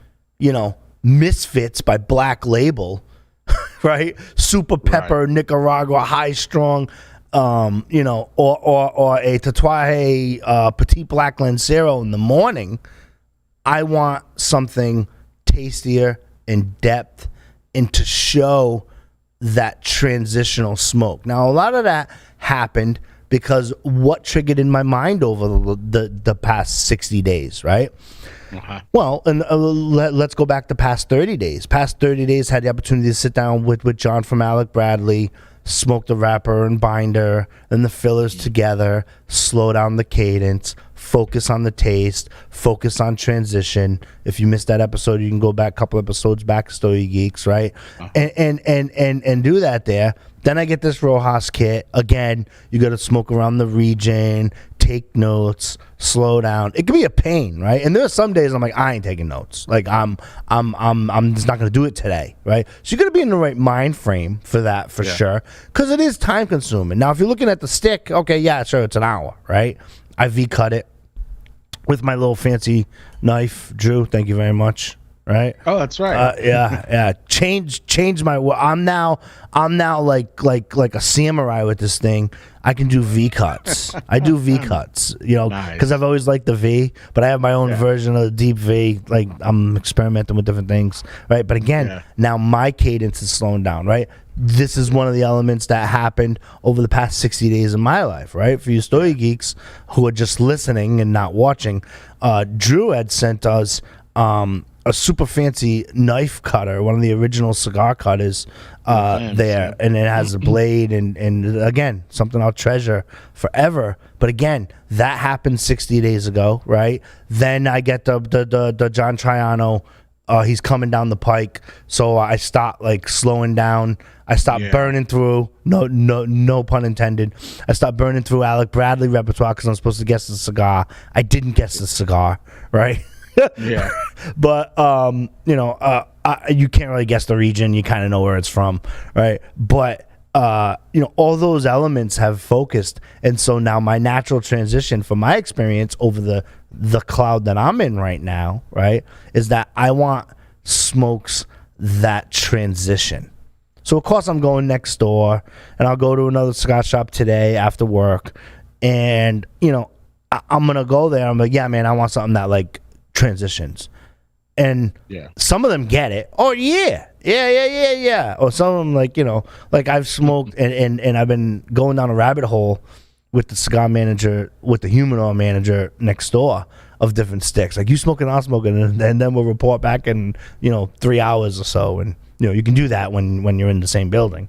Misfits by Black Label, right? Super Pepper, Nicaragua, high strong. you know, or a Tatuaje Petit Black Lancero in the morning, I want something tastier in depth and to show that transitional smoke. Now, a lot of that happened because what triggered in my mind over the past 60 days, right? Well, and let's go back to past 30 days. Past 30 days, had the opportunity to sit down with John from Alec Bradley, smoke the wrapper and binder and the fillers together, slow down the cadence, focus on the taste, focus on transition. If you missed that episode, you can go back a couple episodes back, Stogie Geeks, right? And do that there. Then I get this Rojas kit. Again, you got to smoke around the region, take notes, slow down. It can be a pain, right? And there are some days I'm like, I ain't taking notes. Like I'm just not gonna do it today, right? So you got to be in the right mind frame for that, for sure, because it is time consuming. Now, if you're looking at the stick, okay, yeah, sure, it's an hour, right? I V-cut it with my little fancy knife, Drew. Thank you very much. Right? Oh, that's right. Yeah. Change my. I'm now like a samurai with this thing. I can do V cuts. I do V cuts. You know, because I've always liked the V, but I have my own version of the deep V. Like I'm experimenting with different things, right? But again, now my cadence is slowing down, right? This is one of the elements that happened over the past 60 days of my life, right? For you Stogie Geeks who are just listening and not watching, Drew had sent us a super fancy knife cutter, one of the original cigar cutters there, and it has a blade and again, something I'll treasure forever. But again, that happened 60 days ago, right? Then I get the John Triano, he's coming down the pike, so I stop like slowing down. I stopped burning through, no pun intended. I stopped burning through Alec Bradley repertoire because I'm supposed to guess the cigar. I didn't guess the cigar, right? But you know, you can't really guess the region. You kind of know where it's from, right? But you know, all those elements have focused, and so now my natural transition from my experience over the cloud that I'm in right now, right, is that I want smokes that transition. So of course I'm going next door, and I'll go to another cigar shop today after work, and you know, I'm gonna go there. I'm like, yeah, man, I want something that like transitions, and some of them get it. Oh yeah. Or some of them, like, you know, like I've smoked and I've been going down a rabbit hole with the cigar manager, with the humidor manager next door of different sticks. Like, you smoking, I'm smoking, and then we'll report back in, you know, 3 hours or so. And you know, you can do that when you're in the same building.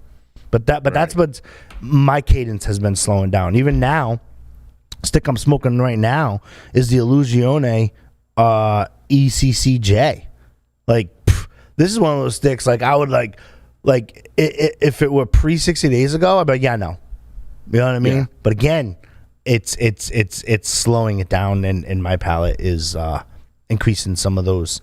But that's what my cadence has been slowing down. Even now, stick I'm smoking right now is the Illusione ECCJ. Like, this is one of those sticks. Like, I would like if it were pre 60 days ago, I'd be like, yeah, no, you know what I mean. Yeah. But again, it's slowing it down, and my palate is increasing some of those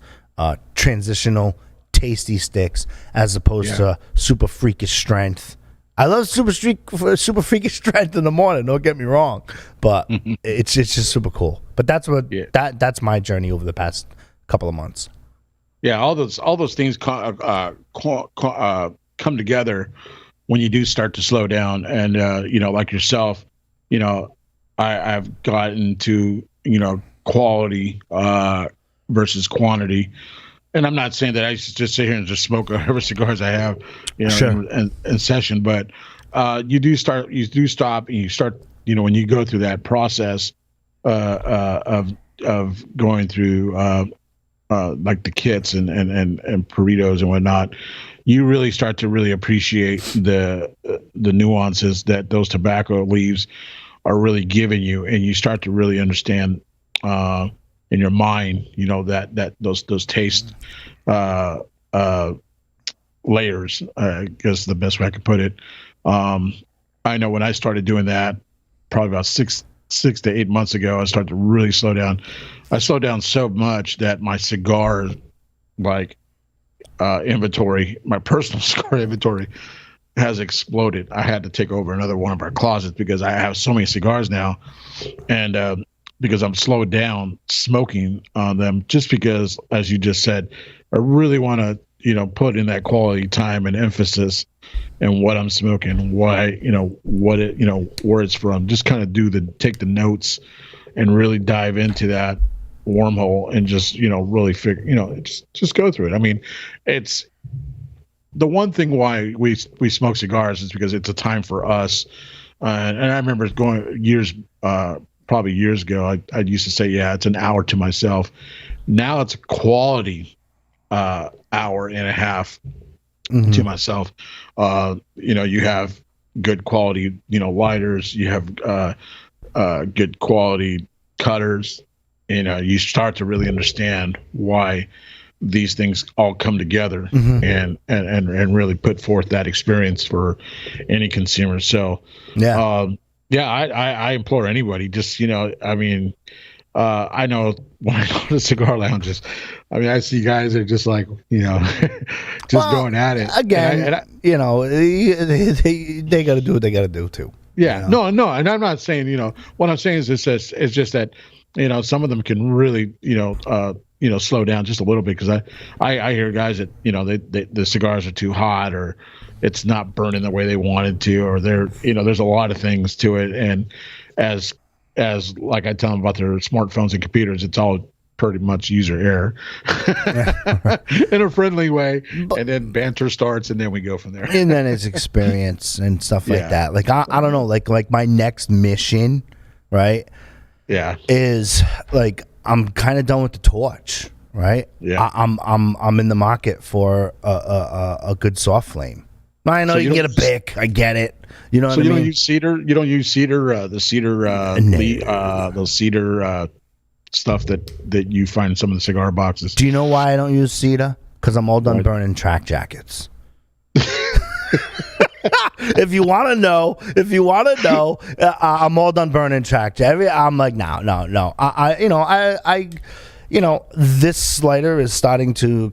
transitional tasty sticks as opposed to super freakish strength. I love super freakish strength in the morning. Don't get me wrong, but it's just super cool. But that's what that's my journey over the past couple of months. Yeah, all those things come together when you do start to slow down, and you know, like yourself, you know, I've gotten to, you know, quality versus quantity, and I'm not saying that I should just sit here and just smoke whatever cigars I have, you know, in session, but you do stop, and you start, you know, when you go through that process of going through. Like the kits and burritos and whatnot, you really start to really appreciate the nuances that those tobacco leaves are really giving you, and you start to really understand in your mind, you know, that those taste layers, I guess the best way I could put it. I know when I started doing that, probably about 6 to 8 months ago, I started to really slow down. I slowed down so much that my cigar, like inventory, my personal cigar inventory, has exploded. I had to take over another one of our closets because I have so many cigars now, and because I'm slowed down smoking on them, just because, as you just said, I really want to, put in that quality time and emphasis and what I'm smoking, why, what it, where it's from. Just kind of take the notes and really dive into that wormhole and just, really figure, just go through it. I mean, it's the one thing why we smoke cigars is because it's a time for us. And I remember probably years ago, I used to say, yeah, it's an hour to myself. Now it's a quality hour and a half to myself. You have good quality, lighters. You have good quality cutters. You start to really understand why these things all come together and really put forth that experience for any consumer. So, I implore anybody, just, I know when I go to cigar lounges, I see guys that are just like, going at it. Again, they got to do what they got to do too. Yeah, no, and I'm not saying, what I'm saying is it's just that, some of them can really, slow down just a little bit, because I hear guys that, the cigars are too hot, or it's not burning the way they wanted to, or there's a lot of things to it, and as like I tell them about their smartphones and computers, it's all pretty much user error in a friendly way, and then banter starts, and then we go from there. And then it's experience and stuff like that. Like I don't know, like my next mission, right? Yeah, is like I'm kind of done with the torch, right? Yeah, I'm in the market for a good soft flame. I know you can get a Bic. I get it. You know what I mean? So you don't use cedar? You don't use cedar? The cedar, those cedar stuff that you find in some of the cigar boxes. Do you know why I don't use cedar? Because I'm all done burning track jackets. If you want to know, I'm all done burning track jackets. I'm like, no. This lighter is starting to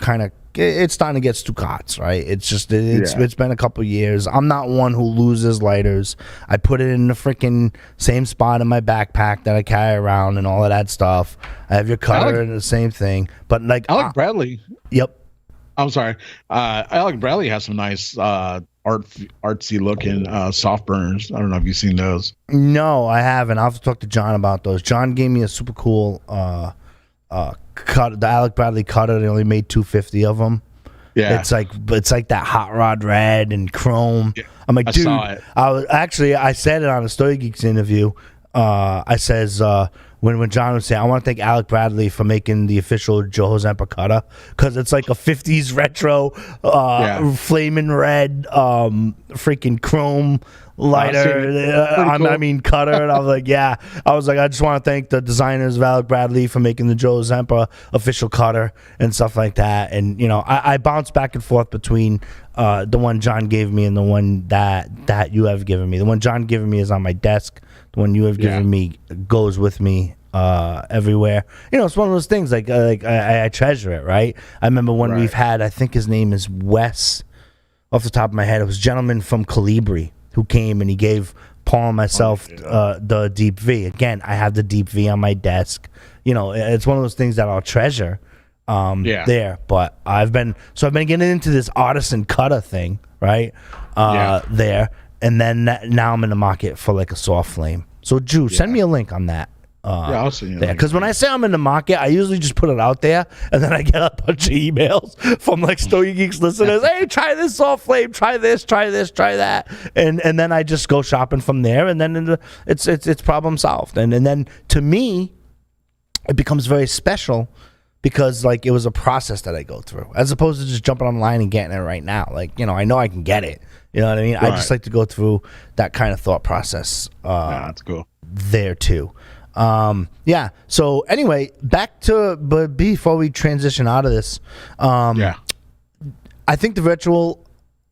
it's starting to get Stucats, right? It's been a couple years. I'm not one who loses lighters. I put it in the freaking same spot in my backpack that I carry around and all of that stuff. I have your cutter and the same thing. But like Alec Bradley. Yep. I'm sorry. Alec Bradley has some nice artsy looking soft burners. I don't know if you've seen those. No, I haven't. I'll have to talk to John about those. John gave me a super cool cut, the Alec Bradley cutter. They only made 250 of them. Yeah, it's like that hot rod red and chrome. Yeah, I'm like, dude. I said it on a Stogie Geeks interview. I says when John was saying, I want to thank Alec Bradley for making the official Joe Zempa cutter, because it's like a 50s retro, flaming red, freaking chrome lighter, cool. Cutter. And I was like, I just want to thank the designers of Alec Bradley for making the Joe Zempa official cutter and stuff like that. And I bounce back and forth between the one John gave me and the one that you have given me. The one John given me is on my desk. The one you have given me goes with me everywhere. It's one of those things like I treasure it, right? I remember when we've had, I think his name is Wes, off the top of my head, it was a gentleman from Calibri who came and he gave Paul and myself the Deep V. Again, I have the Deep V on my desk. It's one of those things that I'll treasure there. But I've been getting into this artisan cutter thing, right? There. And then now I'm in the market for like a soft flame. So, Drew, send me a link on that. I'll send you. Because when I say I'm in the market, I usually just put it out there, and then I get a bunch of emails from like Stogie Geeks listeners. Hey, try this soft flame. Try this. Try that. And then I just go shopping from there, and then it's problem solved. And then to me, it becomes very special, because like it was a process that I go through, as opposed to just jumping online and getting it right now. Like, I know I can get it. You know what I mean? Right. I just like to go through that kind of thought process. That's cool. There too. So anyway, but before we transition out of this, I think the virtual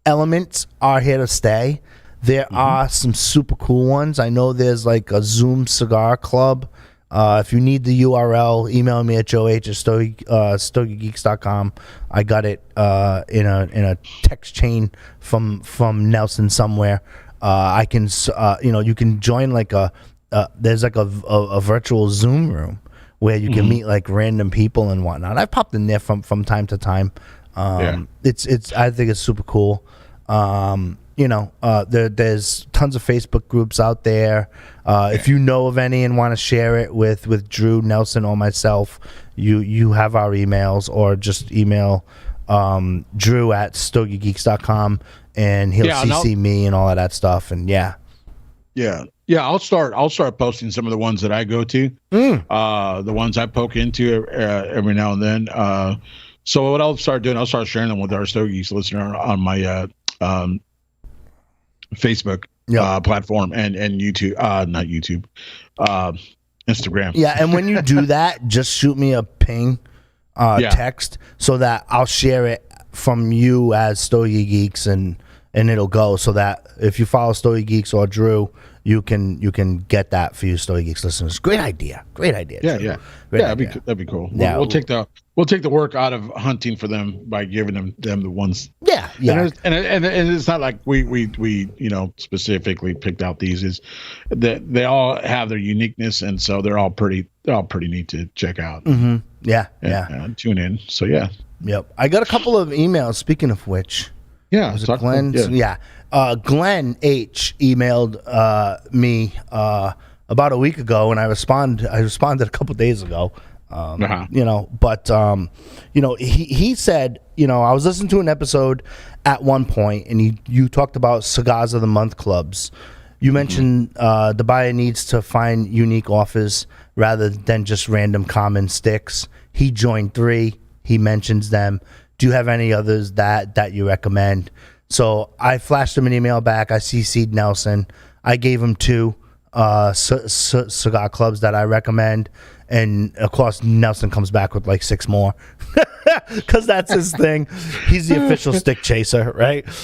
elements are here to stay. There are some super cool ones. I know there's like a Zoom cigar club. If you need the URL, email me at joeh@stogiegeeks.com. I got it in a text chain from Nelson somewhere. I can you can join like there's like a virtual Zoom room where you can meet like random people and whatnot. I've popped in there from time to time. It's I think it's super cool. There's tons of Facebook groups out there. If you know of any and want to share it with Drew, Nelson, or myself, you have our emails, or just email Drew at StogieGeeks.com, and he'll CC me and all of that stuff. And yeah. I'll start posting some of the ones that I go to, the ones I poke into every now and then. So what I'll start doing, I'll start sharing them with our Stogie Geeks listener on my Facebook platform and YouTube, not YouTube, Instagram. Yeah, and when you do that, just shoot me a ping text so that I'll share it from you as Stogie Geeks, and it'll go, so that if you follow Stogie Geeks or Drew, you can get that for you Stogie Geeks listeners. Great idea. Yeah. That'd be cool. Yeah, we'll take the work out of hunting for them by giving them the ones. Yeah. And it's not like we specifically picked out these. Is that they all have their uniqueness, and so they're all pretty neat to check out. Mm-hmm. Yeah. Tune in. So yeah. Yep. I got a couple of emails. Speaking of which. Yeah, was it Glenn? Glenn H emailed me about a week ago, and I responded a couple days ago. He said, I was listening to an episode at one point, and you talked about Cigars of the Month clubs. You mentioned the buyer needs to find unique offers rather than just random common sticks. He joined 3. He mentions them. Do you have any others that you recommend? So I flashed him an email back. I CC'd Nelson. I gave him 2 cigar clubs that I recommend. And, of course, Nelson comes back with like 6 more. Because that's his thing. He's the official stick chaser, right? He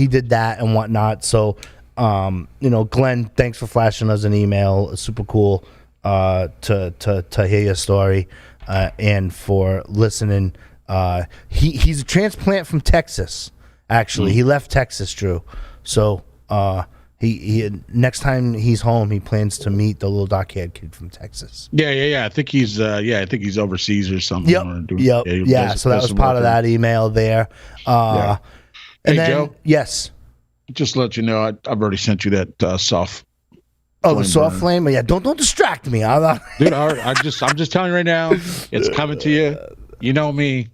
did that and whatnot. So, Glenn, thanks for flashing us an email. It's super cool to hear your story. And for listening. He's a transplant from Texas. Actually, he left Texas, Drew. So he next time he's home, he plans to meet the little dark-haired kid from Texas. Yeah. I think he's overseas or something. Yep. So that was part of that email there. Hey, then, Joe. Yes. Just to let you know, I've already sent you that soft. Oh, the soft flame. Yeah. Don't distract me. Dude, I'm just telling you right now, it's coming to you. You know me.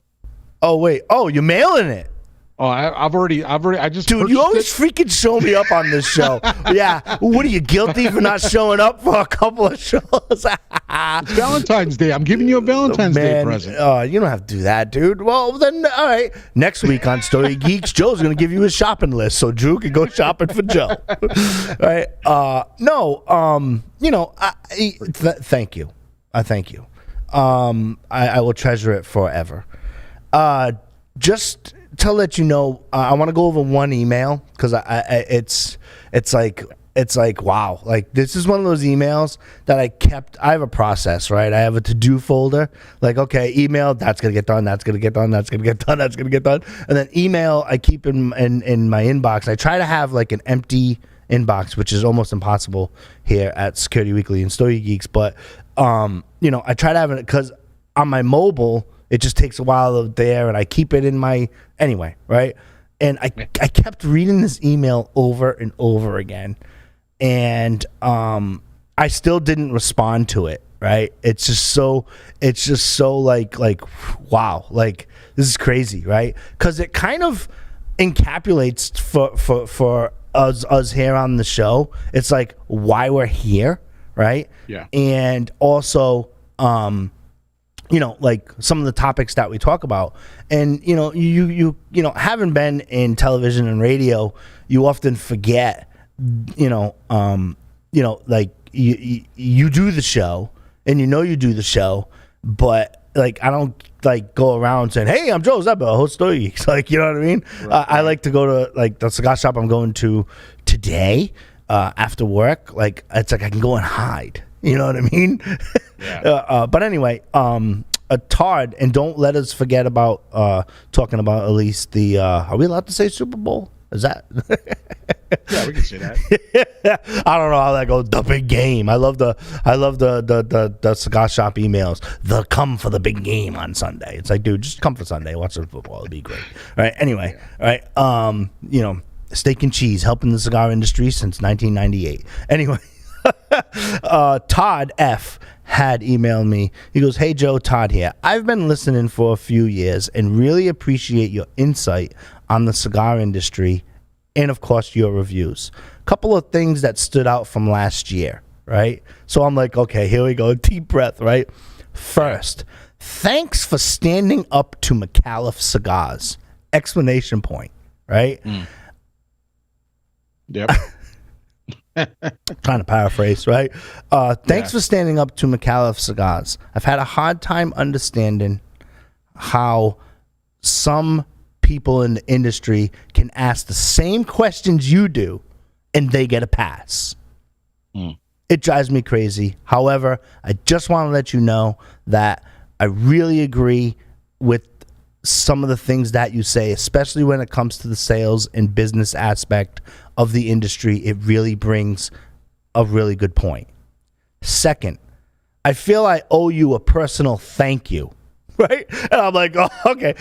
Oh wait. Oh, you're mailing it. Oh, I've already. Dude, you always freaking show me up on this show. Yeah. What are you, guilty for not showing up for a couple of shows? It's Valentine's Day. I'm giving you a Valentine's Day present. Oh, you don't have to do that, dude. Well, then, all right. Next week on Stogie Geeks, Joe's going to give you his shopping list so Drew can go shopping for Joe. All right. Thank you. I thank you. I will treasure it forever. Just to let you know, I want to go over one email because it's like wow, like this is one of those emails that I have a process, right? I have a to-do folder, like, okay, email, that's gonna get done, that's gonna get done, that's gonna get done, that's gonna get done, and then email I keep in my inbox. I try to have like an empty inbox, which is almost impossible here at Security Weekly and Stogie Geeks, but I try to have it because on my mobile it just takes a while there, and I keep it in my anyway, right? And I kept reading this email over and over again, and I still didn't respond to it, right? It's just so like wow, like this is crazy, right? Because it kind of encapsulates for us here on the show. It's like why we're here, right? Yeah. And also like some of the topics that we talk about, and you having been in television and radio, you often forget, like you do the show, and you do the show, but like I don't like go around saying, "Hey, I'm Joe Zebba, host Stogie Geeks." Like, you know what I mean? Right. I like to go to like the cigar shop I'm going to today after work. Like it's like I can go and hide. You know what I mean? Yeah. But anyway, Todd, and don't let us forget about talking about at least the. Are we allowed to say Super Bowl? Is that? Yeah, we can say that. I don't know how that goes. The big game. I love the cigar shop emails. The come for the big game on Sunday. It's like, dude, just come for Sunday. Watch some football. It'll be great. All right. Anyway. All right. Steak and cheese helping the cigar industry since 1998. Anyway. Todd F had emailed me. He goes, "Hey Joe, Todd here. I've been listening for a few years and really appreciate your insight on the cigar industry and of course your reviews. Couple of things that stood out from last year, right?" So I'm like, okay, here we go. Deep breath, right? First, thanks for standing up to McAuliffe cigars! Exclamation point, right? Yep. Trying to paraphrase, right? Thanks for standing up to McAuliffe cigars. I've had a hard time understanding how some people in the industry can ask the same questions you do and they get a pass. It drives me crazy. However, I just want to let you know that I really agree with some of the things that you say, especially when it comes to the sales and business aspect of the industry. It really brings a really good point. Second, I feel I owe you a personal thank you, right? And I'm like, oh, okay,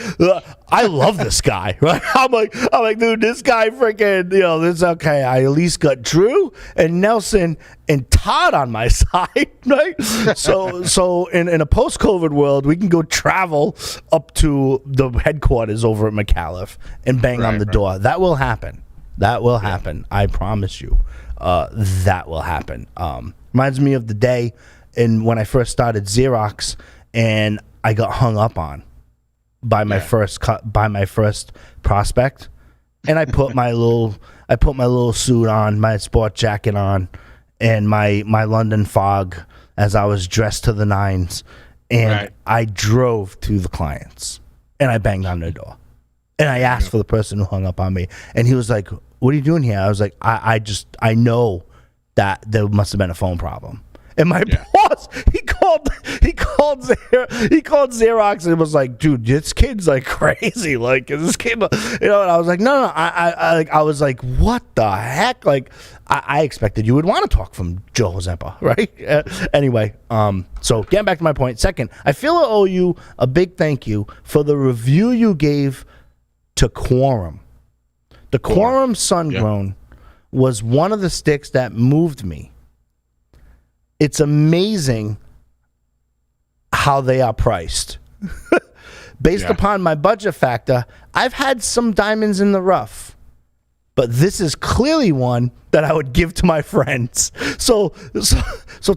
I love this guy, right? I'm like, dude, this guy freaking, this okay. I at least got Drew and Nelson and Todd on my side, right? So in a post-COVID world, we can go travel up to the headquarters over at McAuliffe and bang on the door. That will happen. That will happen. I promise you. That will happen. Reminds me of the day when I first started Xerox and I got hung up on by my first prospect, and I put my little suit on, my sport jacket on, and my London fog as I was dressed to the nines, and I drove to the clients and I banged on their door and I asked for the person who hung up on me, and he was like, "What are you doing here?" I was like, I know that there must have been a phone problem. And my boss, he called Xerox and was like, "Dude, this kid's like crazy. Like, is this kid?" And I was like, "No. I was like, what the heck? Like, I expected you would want to talk from Joe Zempa, right?" Anyway, so getting back to my point. Second, I feel I owe you a big thank you for the review you gave to Quorum. The Quorum Sun Grown was one of the sticks that moved me. It's amazing how they are priced. Based upon my budget factor, I've had some diamonds in the rough, but this is clearly one that I would give to my friends. So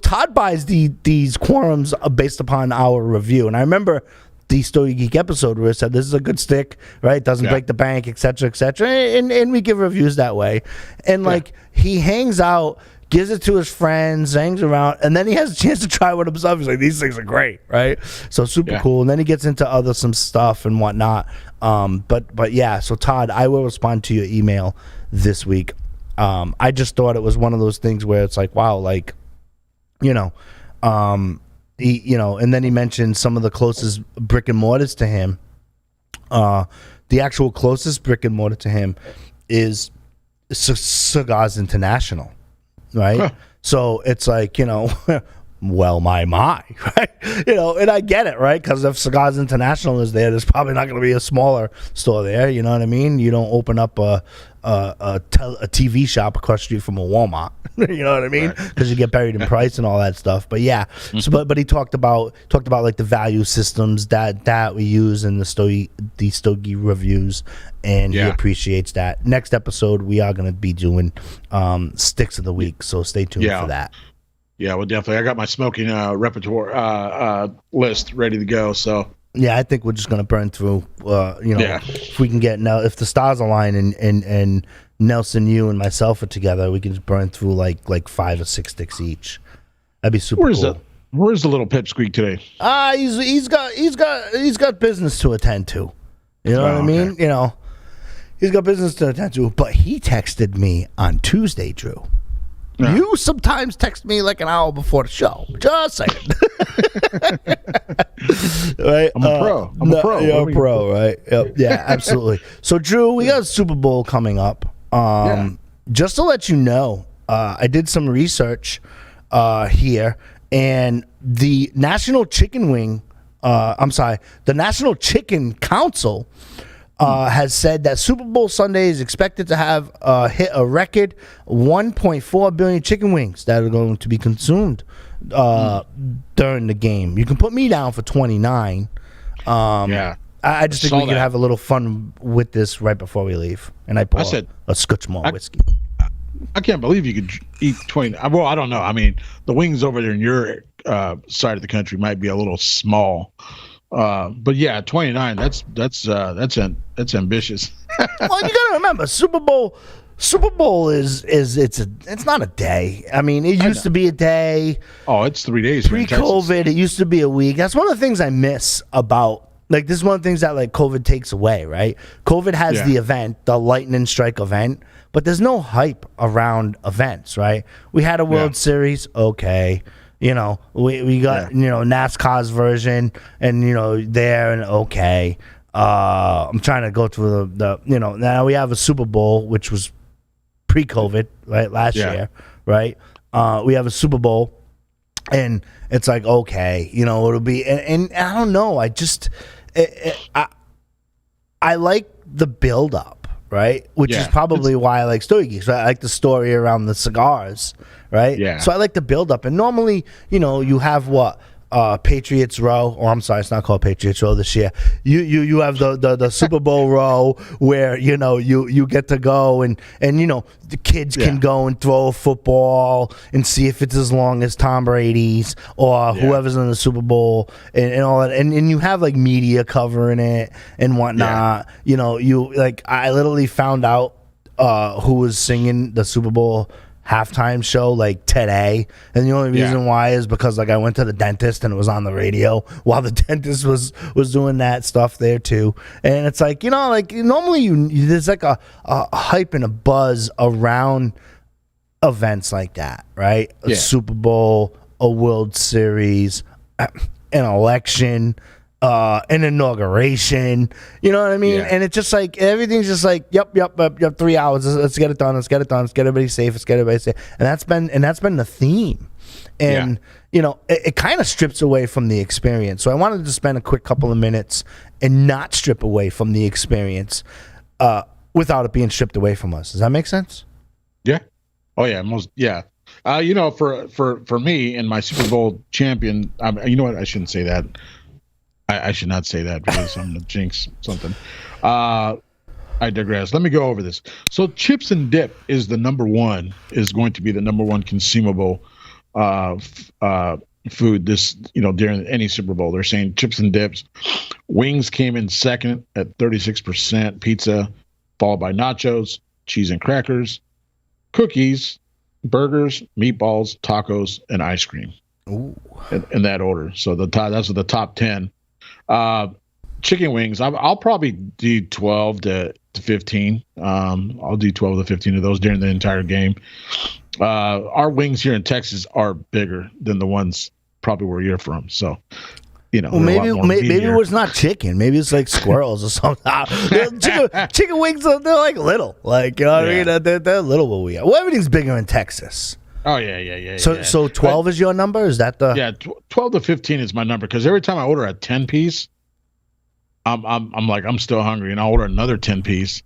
Todd buys these Quorums based upon our review. And I remember the Stogie Geek episode where it said this is a good stick, right? Doesn't break the bank, etc., etc. And we give reviews that way. And like he hangs out, gives it to his friends, hangs around, and then he has a chance to try one himself. He's like, these things are great, right? So super cool. And then he gets into some stuff and whatnot. But yeah, so Todd, I will respond to your email this week. I just thought it was one of those things where it's like, wow, like, and then he mentioned some of the closest brick and mortars to him. The actual closest brick and mortar to him is Cigars International. Right. So it's like, well, my, right? And I get it, right? Because if Cigars International is there's probably not going to be a smaller store there. You know what I mean? You don't open up a TV shop across the street from a Walmart. You know what I mean? Because you get buried in price and all that stuff. But yeah, so but he talked about like the value systems that we use in the Stogie reviews, and he appreciates that. Next episode, we are going to be doing sticks of the week, so stay tuned for that. Yeah, well, definitely. I got my smoking repertoire list ready to go. So yeah, I think we're just gonna burn through. If we can get if the stars align and Nelson, you and myself are together, we can just burn through like 5 or 6 sticks each. That'd be super cool. Where's the little pipsqueak today? He's got business to attend to. You know what I mean? Okay. He's got business to attend to. But he texted me on Tuesday, Drew. Yeah. You sometimes text me like an hour before the show. Just saying. Right? I'm a pro. You're a pro, right? Yep. Yeah, absolutely. So, Drew, we got a Super Bowl coming up. just to let you know, I did some research here, and the National Chicken Council has said that Super Bowl Sunday is expected to have hit a record 1.4 billion chicken wings that are going to be consumed during the game. You can put me down for 29. I just think we can have a little fun with this right before we leave. And I pour a Scotch malt whiskey. I can't believe you could eat 20. Well, I don't know. I mean, the wings over there in your side of the country might be a little small. But yeah, 29. That's ambitious. Well, you gotta remember, Super Bowl is it's not a day. I mean, it used to be a day. Oh, it's 3 days. Pre-COVID, it used to be a week. That's one of the things I miss about. Like, this is one of the things that, like, COVID takes away, right? COVID has the event, the lightning strike event, but there's no hype around events, right? We had a World Series, okay. You know, we got, NASCAR's version, and, there, and okay. I'm trying to go through the now we have a Super Bowl, which was pre-COVID, right, last year, right? We have a Super Bowl, and it's like, okay, it'll be, and I don't know, I just... I like the build up, right? Which is probably why I like Stogie Geeks, right? I like the story around the cigars, right? Yeah. So I like the build up. And normally, you have what? Patriots Row, or I'm sorry, it's not called Patriots Row this year. You have the Super Bowl row where you get to go and the kids can go and throw a football and see if it's as long as Tom Brady's or whoever's in the Super Bowl and all that, and you have like media covering it and whatnot. I literally found out who was singing the Super Bowl halftime show like today, and the only reason why is because like I went to the dentist and it was on the radio while the dentist was doing that stuff there too. And it's like, like normally there's like a hype and a buzz around events like that, right? A Super Bowl, a World Series, an election, an inauguration, you know what I mean? And it's just like everything's just like yep 3 hours, let's get it done, let's get everybody safe, and that's been the theme. And it kind of strips away from the experience. So I wanted to spend a quick couple of minutes and not strip away from the experience without it being stripped away from us. Does that make sense? For me and my Super Bowl champion, you know what, I shouldn't say that. I should not say that because I'm going to jinx something. I digress. Let me go over this. So chips and dip is going to be the number one consumable food during any Super Bowl. They're saying chips and dips. Wings came in second at 36%. Pizza, followed by nachos, cheese and crackers, cookies, burgers, meatballs, tacos, and ice cream. Ooh. In that order. So that's the top 10. Chicken wings, I'll probably do 12 to 15. I'll do 12 to 15 of those during the entire game. Our wings here in Texas are bigger than the ones probably where you're from. So, maybe it was not chicken. Maybe it's like squirrels or something. Chicken wings, they're like little. Like, you know what I mean? They're little what we are. Well, everything's bigger in Texas. Oh, yeah. So 12 is your number? Is that the... Yeah, 12 to 15 is my number, because every time I order a 10-piece, I'm like, I'm still hungry, and I'll order another 10-piece,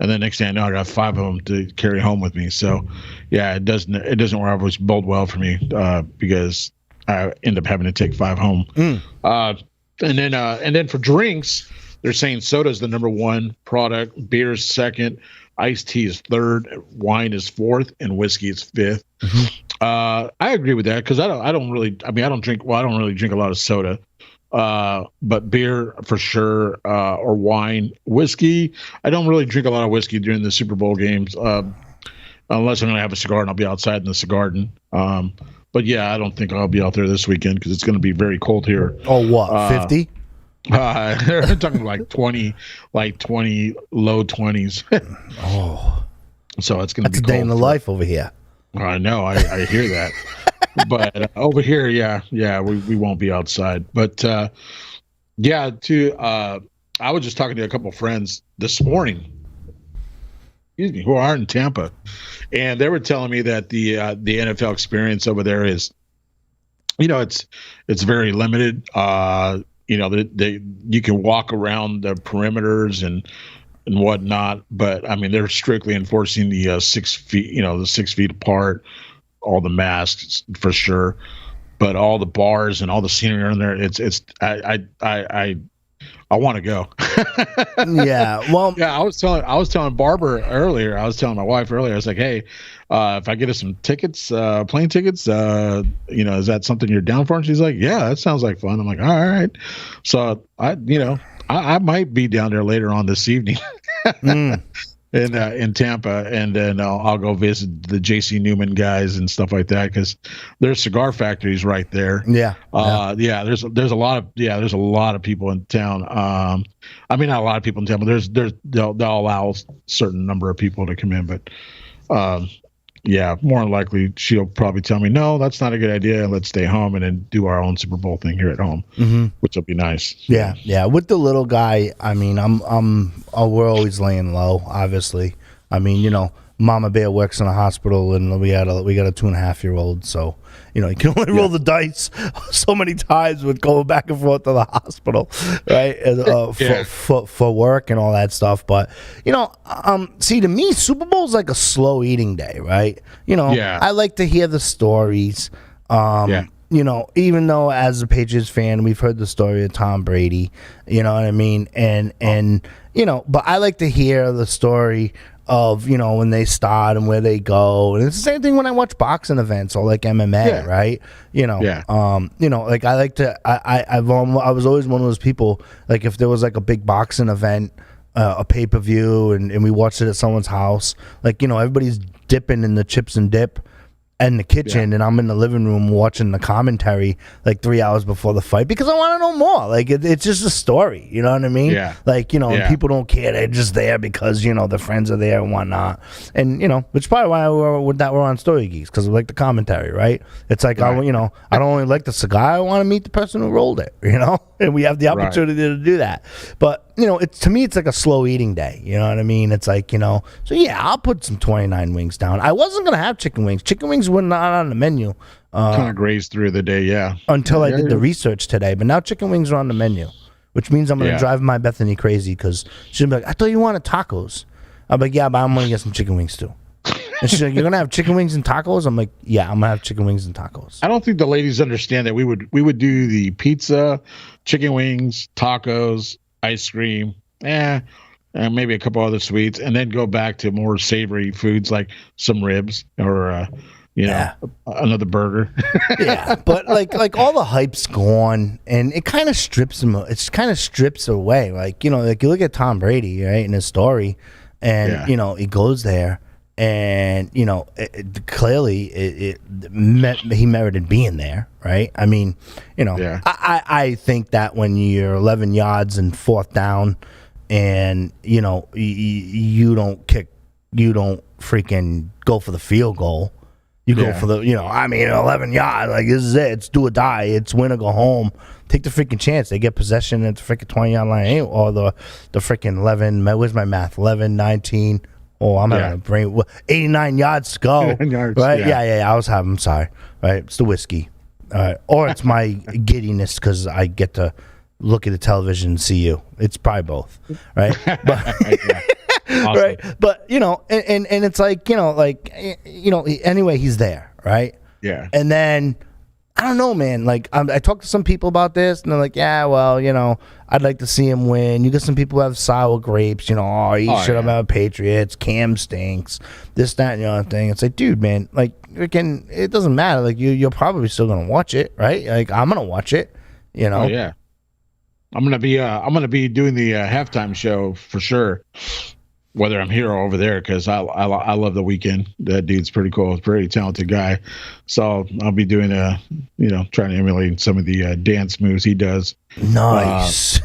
and then next thing I know, I got 5 of them to carry home with me. So, yeah, it doesn't always bode well for me because I end up having to take 5 home. And then for drinks, they're saying soda is the number one product, beer is second, iced tea is third, wine is fourth, and whiskey is fifth. I agree with that because I don't really drink a lot of soda, but beer for sure, or wine. Whiskey, I don't really drink a lot of whiskey during the Super Bowl games, unless I'm going to have a cigar and I'll be outside in the cigar garden. But yeah, I don't think I'll be out there this weekend because it's going to be very cold here. Oh, what, 50? They're talking like 20, low 20s. Oh, so it's going to be cold. That's a day in the life over here. I know, I hear that. But over here, we won't be outside. But I was just talking to a couple friends this morning, who are in Tampa, And they were telling me that the NFL experience over there is, it's very limited. You can walk around the perimeters and whatnot, but I mean they're strictly enforcing the 6 feet, the 6 feet apart, all the masks for sure, but all the bars and all the scenery in there, I want to go. Yeah. Well, yeah, I was telling Barbara earlier. I was telling my wife earlier. I was like, hey, if I get us some tickets, plane tickets, is that something you're down for? And she's like, yeah, that sounds like fun. I'm like, all right. So I might be down there later on this evening. In Tampa, and then I'll go visit the J.C. Newman guys and stuff like that, because there's cigar factories right there. Yeah. There's a lot of people in town. I mean, not a lot of people in town, but they'll allow a certain number of people to come in, but more than likely she'll probably tell me, no, that's not a good idea. Let's stay home and then do our own Super Bowl thing here at home, which will be nice. Yeah. With the little guy, I mean, we're always laying low, obviously. I mean, Mama Bear works in a hospital, and we got a 2.5-year-old, so you can only roll the dice so many times with going back and forth to the hospital, right? For work and all that stuff. But see, to me, Super Bowl's like a slow eating day, right? I like to hear the stories. Even though as a Patriots fan, we've heard the story of Tom Brady, you know what I mean? And but I like to hear the story of when they start and where they go, and it's the same thing when I watch boxing events or like MMA, right? Like I like to. I was always one of those people. Like if there was like a big boxing event, a pay-per-view, and we watched it at someone's house, like everybody's dipping in the chips and dip in the kitchen, and I'm in the living room watching the commentary like 3 hours before the fight, because I want to know more. Like it's just a story, you know what I mean? Like and people don't care; they're just there because their friends are there and whatnot. And which is probably why we're on Stogie Geeks, because we like the commentary, right? It's like I don't only like the cigar; I want to meet the person who rolled it, and we have the opportunity to do that. But it's, to me, it's like a slow eating day. You know what I mean? It's like, so yeah, I'll put some 29 wings down. I wasn't going to have chicken wings. Chicken wings were not on the menu. Kind of grazed through the day, until I did the research today. But now chicken wings are on the menu, which means I'm going to drive my Bethany crazy, because she's going to be like, I thought you wanted tacos. I'm like, yeah, but I'm going to get some chicken wings too. And she's like, you're going to have chicken wings and tacos? I'm like, yeah, I'm going to have chicken wings and tacos. I don't think the ladies understand that we would do the pizza, chicken wings, tacos, ice cream, and maybe a couple other sweets, and then go back to more savory foods like some ribs or another burger. Yeah, but like all the hype's gone, and it kind of strips them. It kind of strips away. Like you look at Tom Brady, right, in his story, and he goes there, and clearly he merited being there, right? I mean, I think that when you're 11 yards and 4th down, and you don't freaking go for the field goal. You go for the 11 yards. Like, this is it. It's do or die. It's win or go home. Take the freaking chance. They get possession at the freaking 20-yard line, or the freaking 11. Where's my math? 11, 19. Oh, I'm having a brain. 89 yards to go. Right? Yeah. I'm sorry. Right? It's the whiskey. All right. Or it's my giddiness because I get to look at the television and see you. It's probably both. Right? But, awesome. Right? But, and it's like, anyway, he's there. Right? Yeah. And then, I don't know, man. Like, I talked to some people about this, and they're like, yeah, well, I'd like to see him win. You get some people who have sour grapes, he should have had Patriots. Cam stinks. This, that, and the other thing. It's like, dude, man, like, it doesn't matter. Like, you're probably still going to watch it, right? Like, I'm going to watch it, Oh, yeah. I'm gonna be doing the halftime show for sure, whether I'm here or over there, because I love The Weeknd. That dude's pretty cool. He's a pretty talented guy. So I'll be doing trying to emulate some of the dance moves he does. Nice.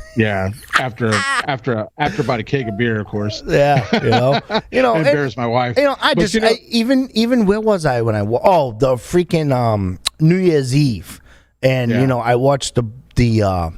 After about a keg of beer, of course. Yeah. And embarrass my wife. Even where was I when the freaking New Year's Eve, and I watched the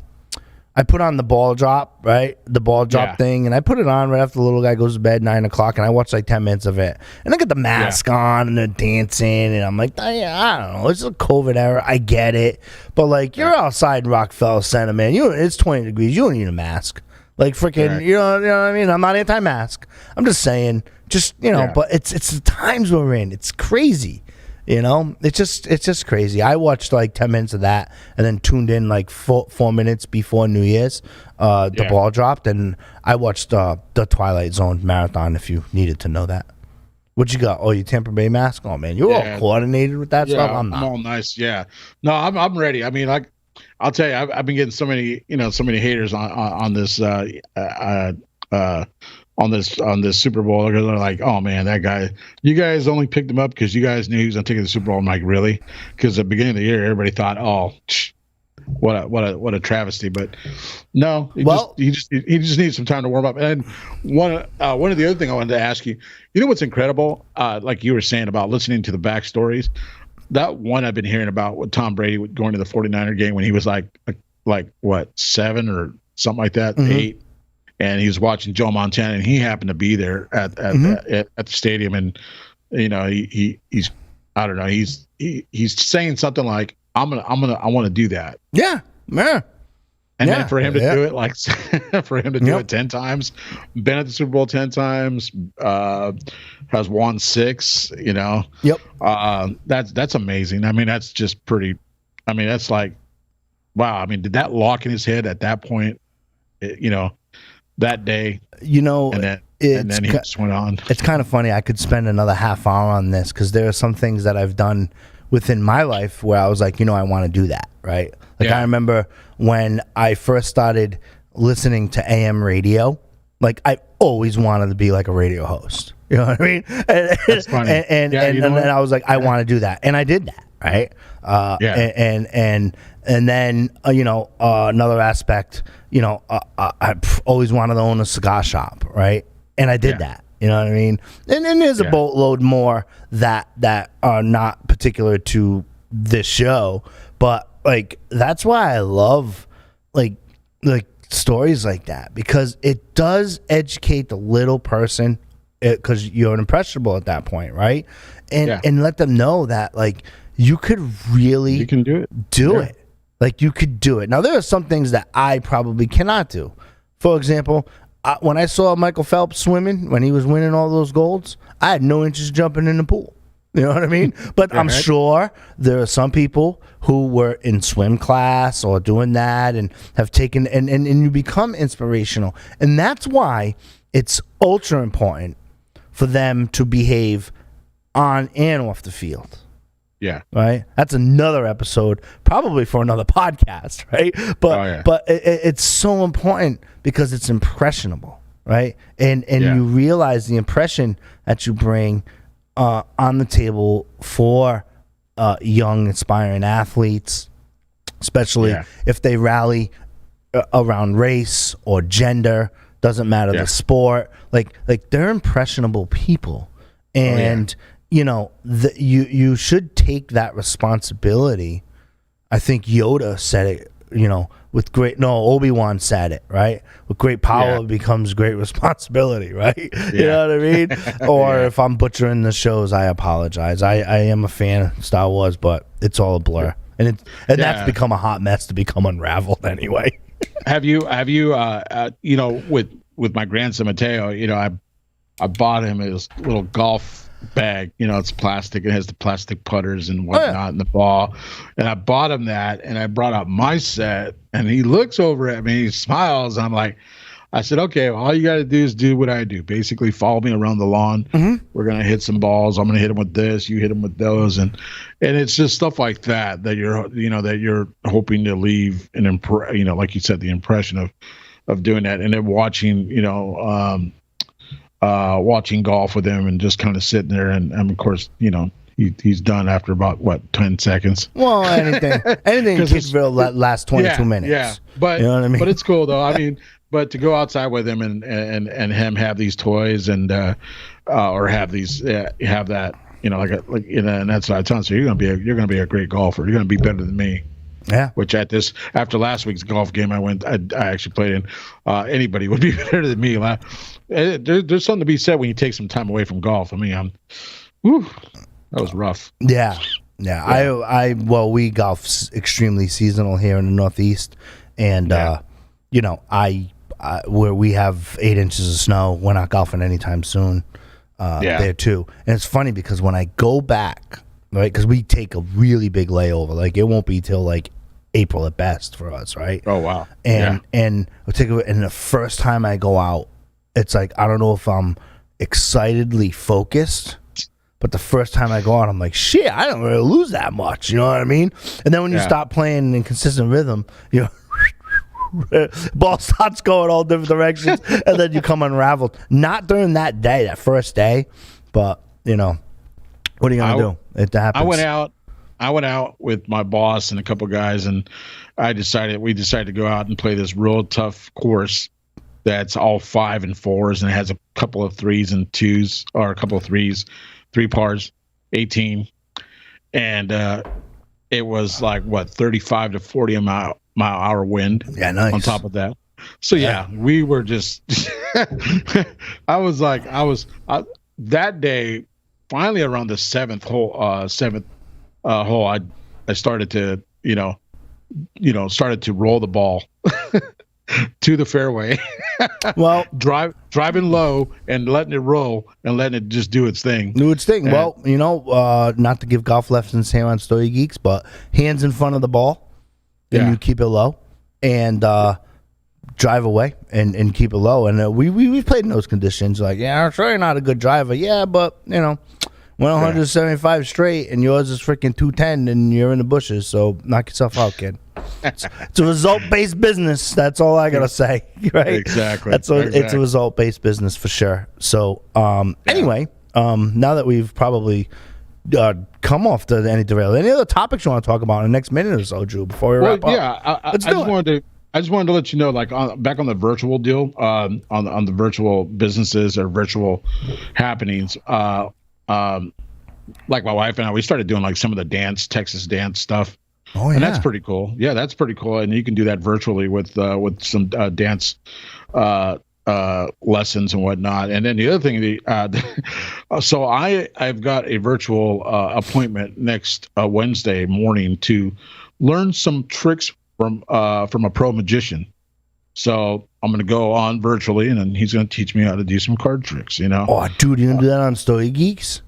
I put on the ball drop, right? The ball drop thing, and I put it on right after the little guy goes to bed, 9 o'clock, and I watch like 10 minutes of it. And I got the mask on, and they're dancing, and I'm like, oh, yeah, I don't know. It's a COVID era. I get it. But, like, you're outside in Rockefeller Center, man. It's 20 degrees. You don't need a mask. Like, freaking, you know what I mean? I'm not anti-mask. I'm just saying, but it's the times we're in. It's crazy. It's just crazy. I watched like 10 minutes of that and then tuned in like 4 minutes before New Year's. The ball dropped, and I watched the Twilight Zone marathon, if you needed to know that. What you got? Oh, your Tampa Bay mask? Oh, man, you're all coordinated with that stuff? I'm not. I'm all nice, yeah. No, I'm ready. I mean, like, I'll tell you, I've been getting so many haters on this on this Super Bowl. They're like, oh man, that guy, you guys only picked him up because you guys knew he was gonna take the Super Bowl. I'm like, really? Because at the beginning of the year, everybody thought, oh, what a travesty. But no, he just needs some time to warm up. And one of the other thing I wanted to ask you, what's incredible, like you were saying about listening to the backstories, that one I've been hearing about with Tom Brady going to the 49er game when he was like what, 7 or something like that, 8. And he was watching Joe Montana, and he happened to be there at the stadium. And he's I don't know, he's saying something like, I want to do that. Yeah. And then for him to do it, like for him to do it 10 times, been at the Super Bowl 10 times, has won 6. Yep. That's amazing. I mean, that's just pretty. I mean, that's like, wow. I mean, did that lock in his head at that point? That day, and then he just went on. It's kind of funny. I could spend another half hour on this because there are some things that I've done within my life where I was like, I want to do that, right? Like I remember when I first started listening to AM radio, like I always wanted to be like a radio host. You know what I mean? That's funny. And I was like, I want to do that, and I did that, right? And then another aspect, I always wanted to own a cigar shop, right? And I did that. You know what I mean? And then there's a boatload more that are not particular to this show, but like that's why I love like stories like that, because it does educate the little person, because you're impressionable at that point, right? And let them know that like you can do it. Like you could do it. Now there are some things that I probably cannot do. For example, when I saw Michael Phelps swimming when he was winning all those golds, I had no interest jumping in the pool. You know what I mean? But I'm sure there are some people who were in swim class or doing that and have taken and you become inspirational. And that's why it's ultra important for them to behave on and off the field. Yeah. Right. That's another episode, probably for another podcast. Right. But it's so important because it's impressionable. Right. And you realize the impression that you bring on the table for young, aspiring athletes, especially if they rally around race or gender. Doesn't matter the sport. Like they're impressionable people, and. You should take that responsibility. I think Yoda said it, Obi-Wan said it, right? With great power becomes great responsibility, right? You know what I mean? Or if I'm butchering the shows, I apologize. I am a fan of Star Wars, but it's all a blur. And that's become a hot mess to become unraveled anyway. Have you with my grandson Mateo, I bought him his little golf bag, it's plastic. It has the plastic putters and whatnot and the ball. And I bought him that, and I brought out my set, and he looks over at me, he smiles. And I said, okay, well, all you got to do is do what I do. Basically, follow me around the lawn. We're going to hit some balls. I'm going to hit him with this. You hit him with those. And it's just stuff like that you're hoping to leave an like you said, the impression of doing that. And then watching, watching golf with him and just kind of sitting there, and of course, he's done after about 10 seconds. Well, anything in Kidsville lasts 22 minutes. Yeah, but you know what I mean? But it's cool though. I mean, but to go outside with him and him have these toys and or have these have that, and that's what I tell him. So you're gonna be a great golfer. You're gonna be better than me. Yeah. Which after last week's golf game I actually played in, anybody would be better than me. There's something to be said when you take some time away from golf. I mean, that was rough. Yeah. Well, we golf extremely seasonal here in the Northeast, and where we have 8 inches of snow, we're not golfing anytime soon. There too, and it's funny because when I go back, right, because we take a really big layover, like it won't be till like April at best for us, right? Oh wow! And we'll take it, and the first time I go out, it's like I don't know if I'm excitedly focused. But the first time I go out, I'm like, shit, I don't really lose that much. You know what I mean? And then when you stop playing in consistent rhythm, ball starts going all different directions, and then you come unraveled. Not during that day, that first day, but, what are you going to do? It happens. I went out with my boss and a couple guys, and we decided to go out and play this real tough course that's all 5 and 4s, and it has a couple of 3s and 2s, or a couple of 3s. 3 pars, 18, and it was like 35 to 40 mile hour wind. Yeah, nice. On top of that, so we were just. I was that day. Finally, around the seventh hole, I started to started to roll the ball to the fairway. Well, driving low and letting it roll and letting it just do its thing. And, well, not to give golf lessons here on Stogie Geeks, but hands in front of the ball, and you keep it low, and drive away and keep it low. And we've played in those conditions. Like, I'm sure you're not a good driver. Yeah, but went 175 straight, and yours is freaking 210, and you're in the bushes. So knock yourself out, kid. It's a result-based business. That's all I gotta say, right? Exactly. It's a result-based business for sure. So, anyway, now that we've probably come off to any derail, any other topics you want to talk about in the next minute or so, Drew? Before we wrap up, I just wanted to let you know, like back on the virtual deal, on the virtual businesses or virtual happenings. Like my wife and I, we started doing like some of the Texas dance stuff. Oh, yeah. And that's pretty cool. Yeah, that's pretty cool. And you can do that virtually with some dance lessons and whatnot. And then the other thing, so I've got a virtual appointment next Wednesday morning to learn some tricks from a pro magician. So I'm going to go on virtually, and then he's going to teach me how to do some card tricks. Oh, dude, you gonna do that on Stogie Geeks?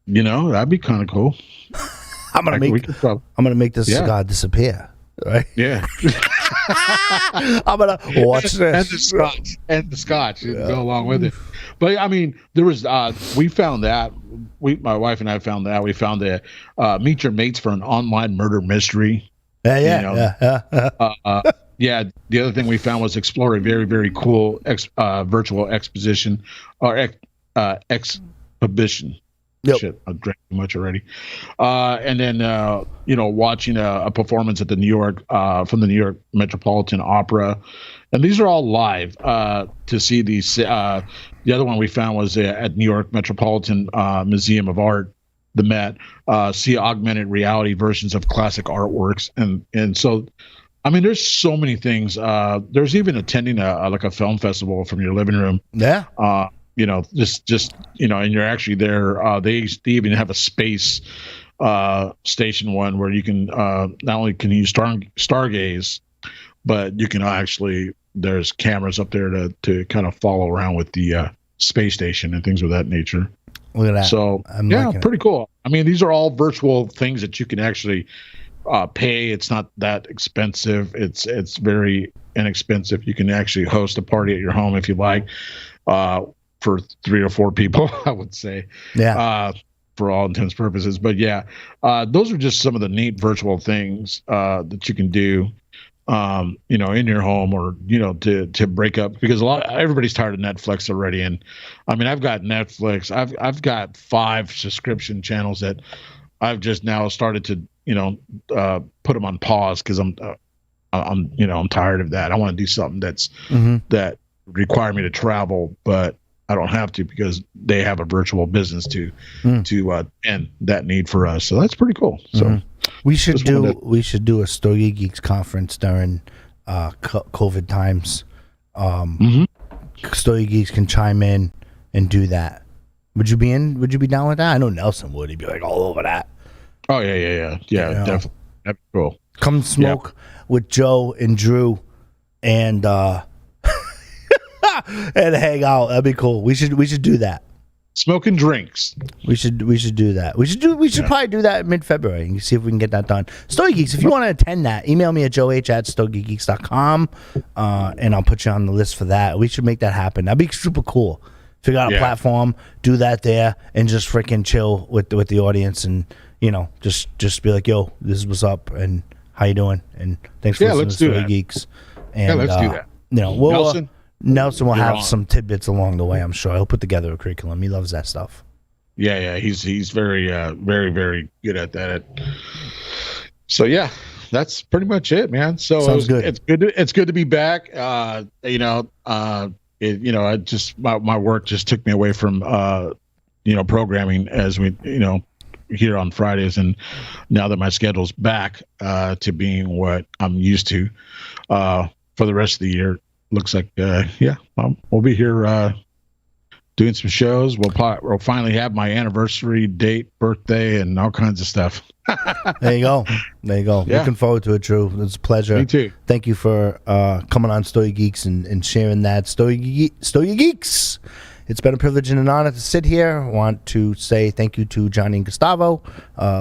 That'd be kind of cool. I'm gonna make this cigar disappear, right? Yeah. I'm gonna watch this and the scotch go along with it. But I mean, there was we found that my wife and I found that we found a meet your mates for an online murder mystery. Yeah. The other thing we found was explore a very, very cool virtual exposition or exhibition. Yep. Shit, I drank too much already. And then watching a performance at the New York from the New York Metropolitan Opera, and these are all live to see these. The other one we found was at New York Metropolitan Museum of Art, the Met. See augmented reality versions of classic artworks, and so. I mean, there's so many things. There's even attending a film festival from your living room. Yeah. Just and you're actually there. They even have a space station one where you can not only can you stargaze, but you can actually there's cameras up there to kind of follow around with the space station and things of that nature. Look at that. So pretty cool. I mean, these are all virtual things that you can actually pay. It's not that expensive. It's very inexpensive. You can actually host a party at your home if you like. For 3 or 4 people, I would say. Yeah. For all intents and purposes. But those are just some of the neat virtual things that you can do, in your home or, to break up, because everybody's tired of Netflix already. And I mean, I've got Netflix. I've got 5 subscription channels that I've just now started to, put them on pause because I'm tired of that. I want to do something that require me to travel, but I don't have to because they have a virtual business to end that need for us. So that's pretty cool. So We should Just do wanted a Stogie Geeks conference during COVID times. Stogie Geeks can chime in and do that. Would you be in? Would you be down with that? I know Nelson would. He'd be like all over that. Oh yeah, definitely. That'd be cool. Come smoke with Joe and Drew, and and hang out. That'd be cool. We should do that. Smoking drinks. We should do that. We should probably do that in mid-February and see if we can get that done. Stogie Geeks, if you want to attend that, email me at joeh@stogiegeeks.com, and I'll put you on the list for that. We should make that happen. That'd be super cool. Figure out a platform, do that there, and just freaking chill with the audience, and just be like, yo, this is what's up, and how you doing, and thanks for listening to Stogie Geeks. And let's do that. We'll, Nelson will have on. some tidbits along the way, I'm sure. He'll put together a curriculum. He loves that stuff. Yeah, he's very, very, very good at that. So yeah, that's pretty much it, man. So Sounds good. It's good to be back. I just my work just took me away from programming as we here on Fridays, and now that my schedule's back to being what I'm used to for the rest of the year. Looks like, we'll be here doing some shows. We'll finally have my anniversary date, birthday, and all kinds of stuff. There you go. Yeah. Looking forward to it, Drew. It's a pleasure. Me too. Thank you for coming on Stogie Geeks and sharing that. Stogie Geeks. It's been a privilege and an honor to sit here. I want to say thank you to Johnny and Gustavo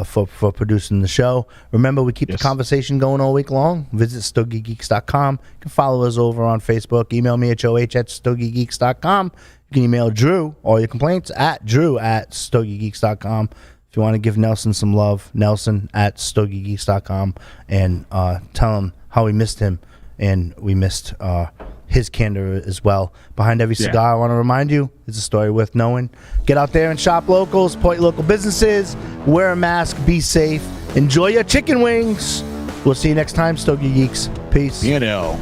for producing the show. Remember, we keep the conversation going all week long. Visit StogieGeeks.com. You can follow us over on Facebook. Email me at joh@StogieGeeks.com. You can email Drew all your complaints at drew@StogieGeeks.com. If you want to give Nelson some love, Nelson@StogieGeeks.com, and tell him how we missed him, and we missed his candor as well. Behind every cigar, I want to remind you, it's a story worth knowing. Get out there and shop local, support local businesses, wear a mask, be safe, enjoy your chicken wings. We'll see you next time, Stogie Geeks. Peace. PNL.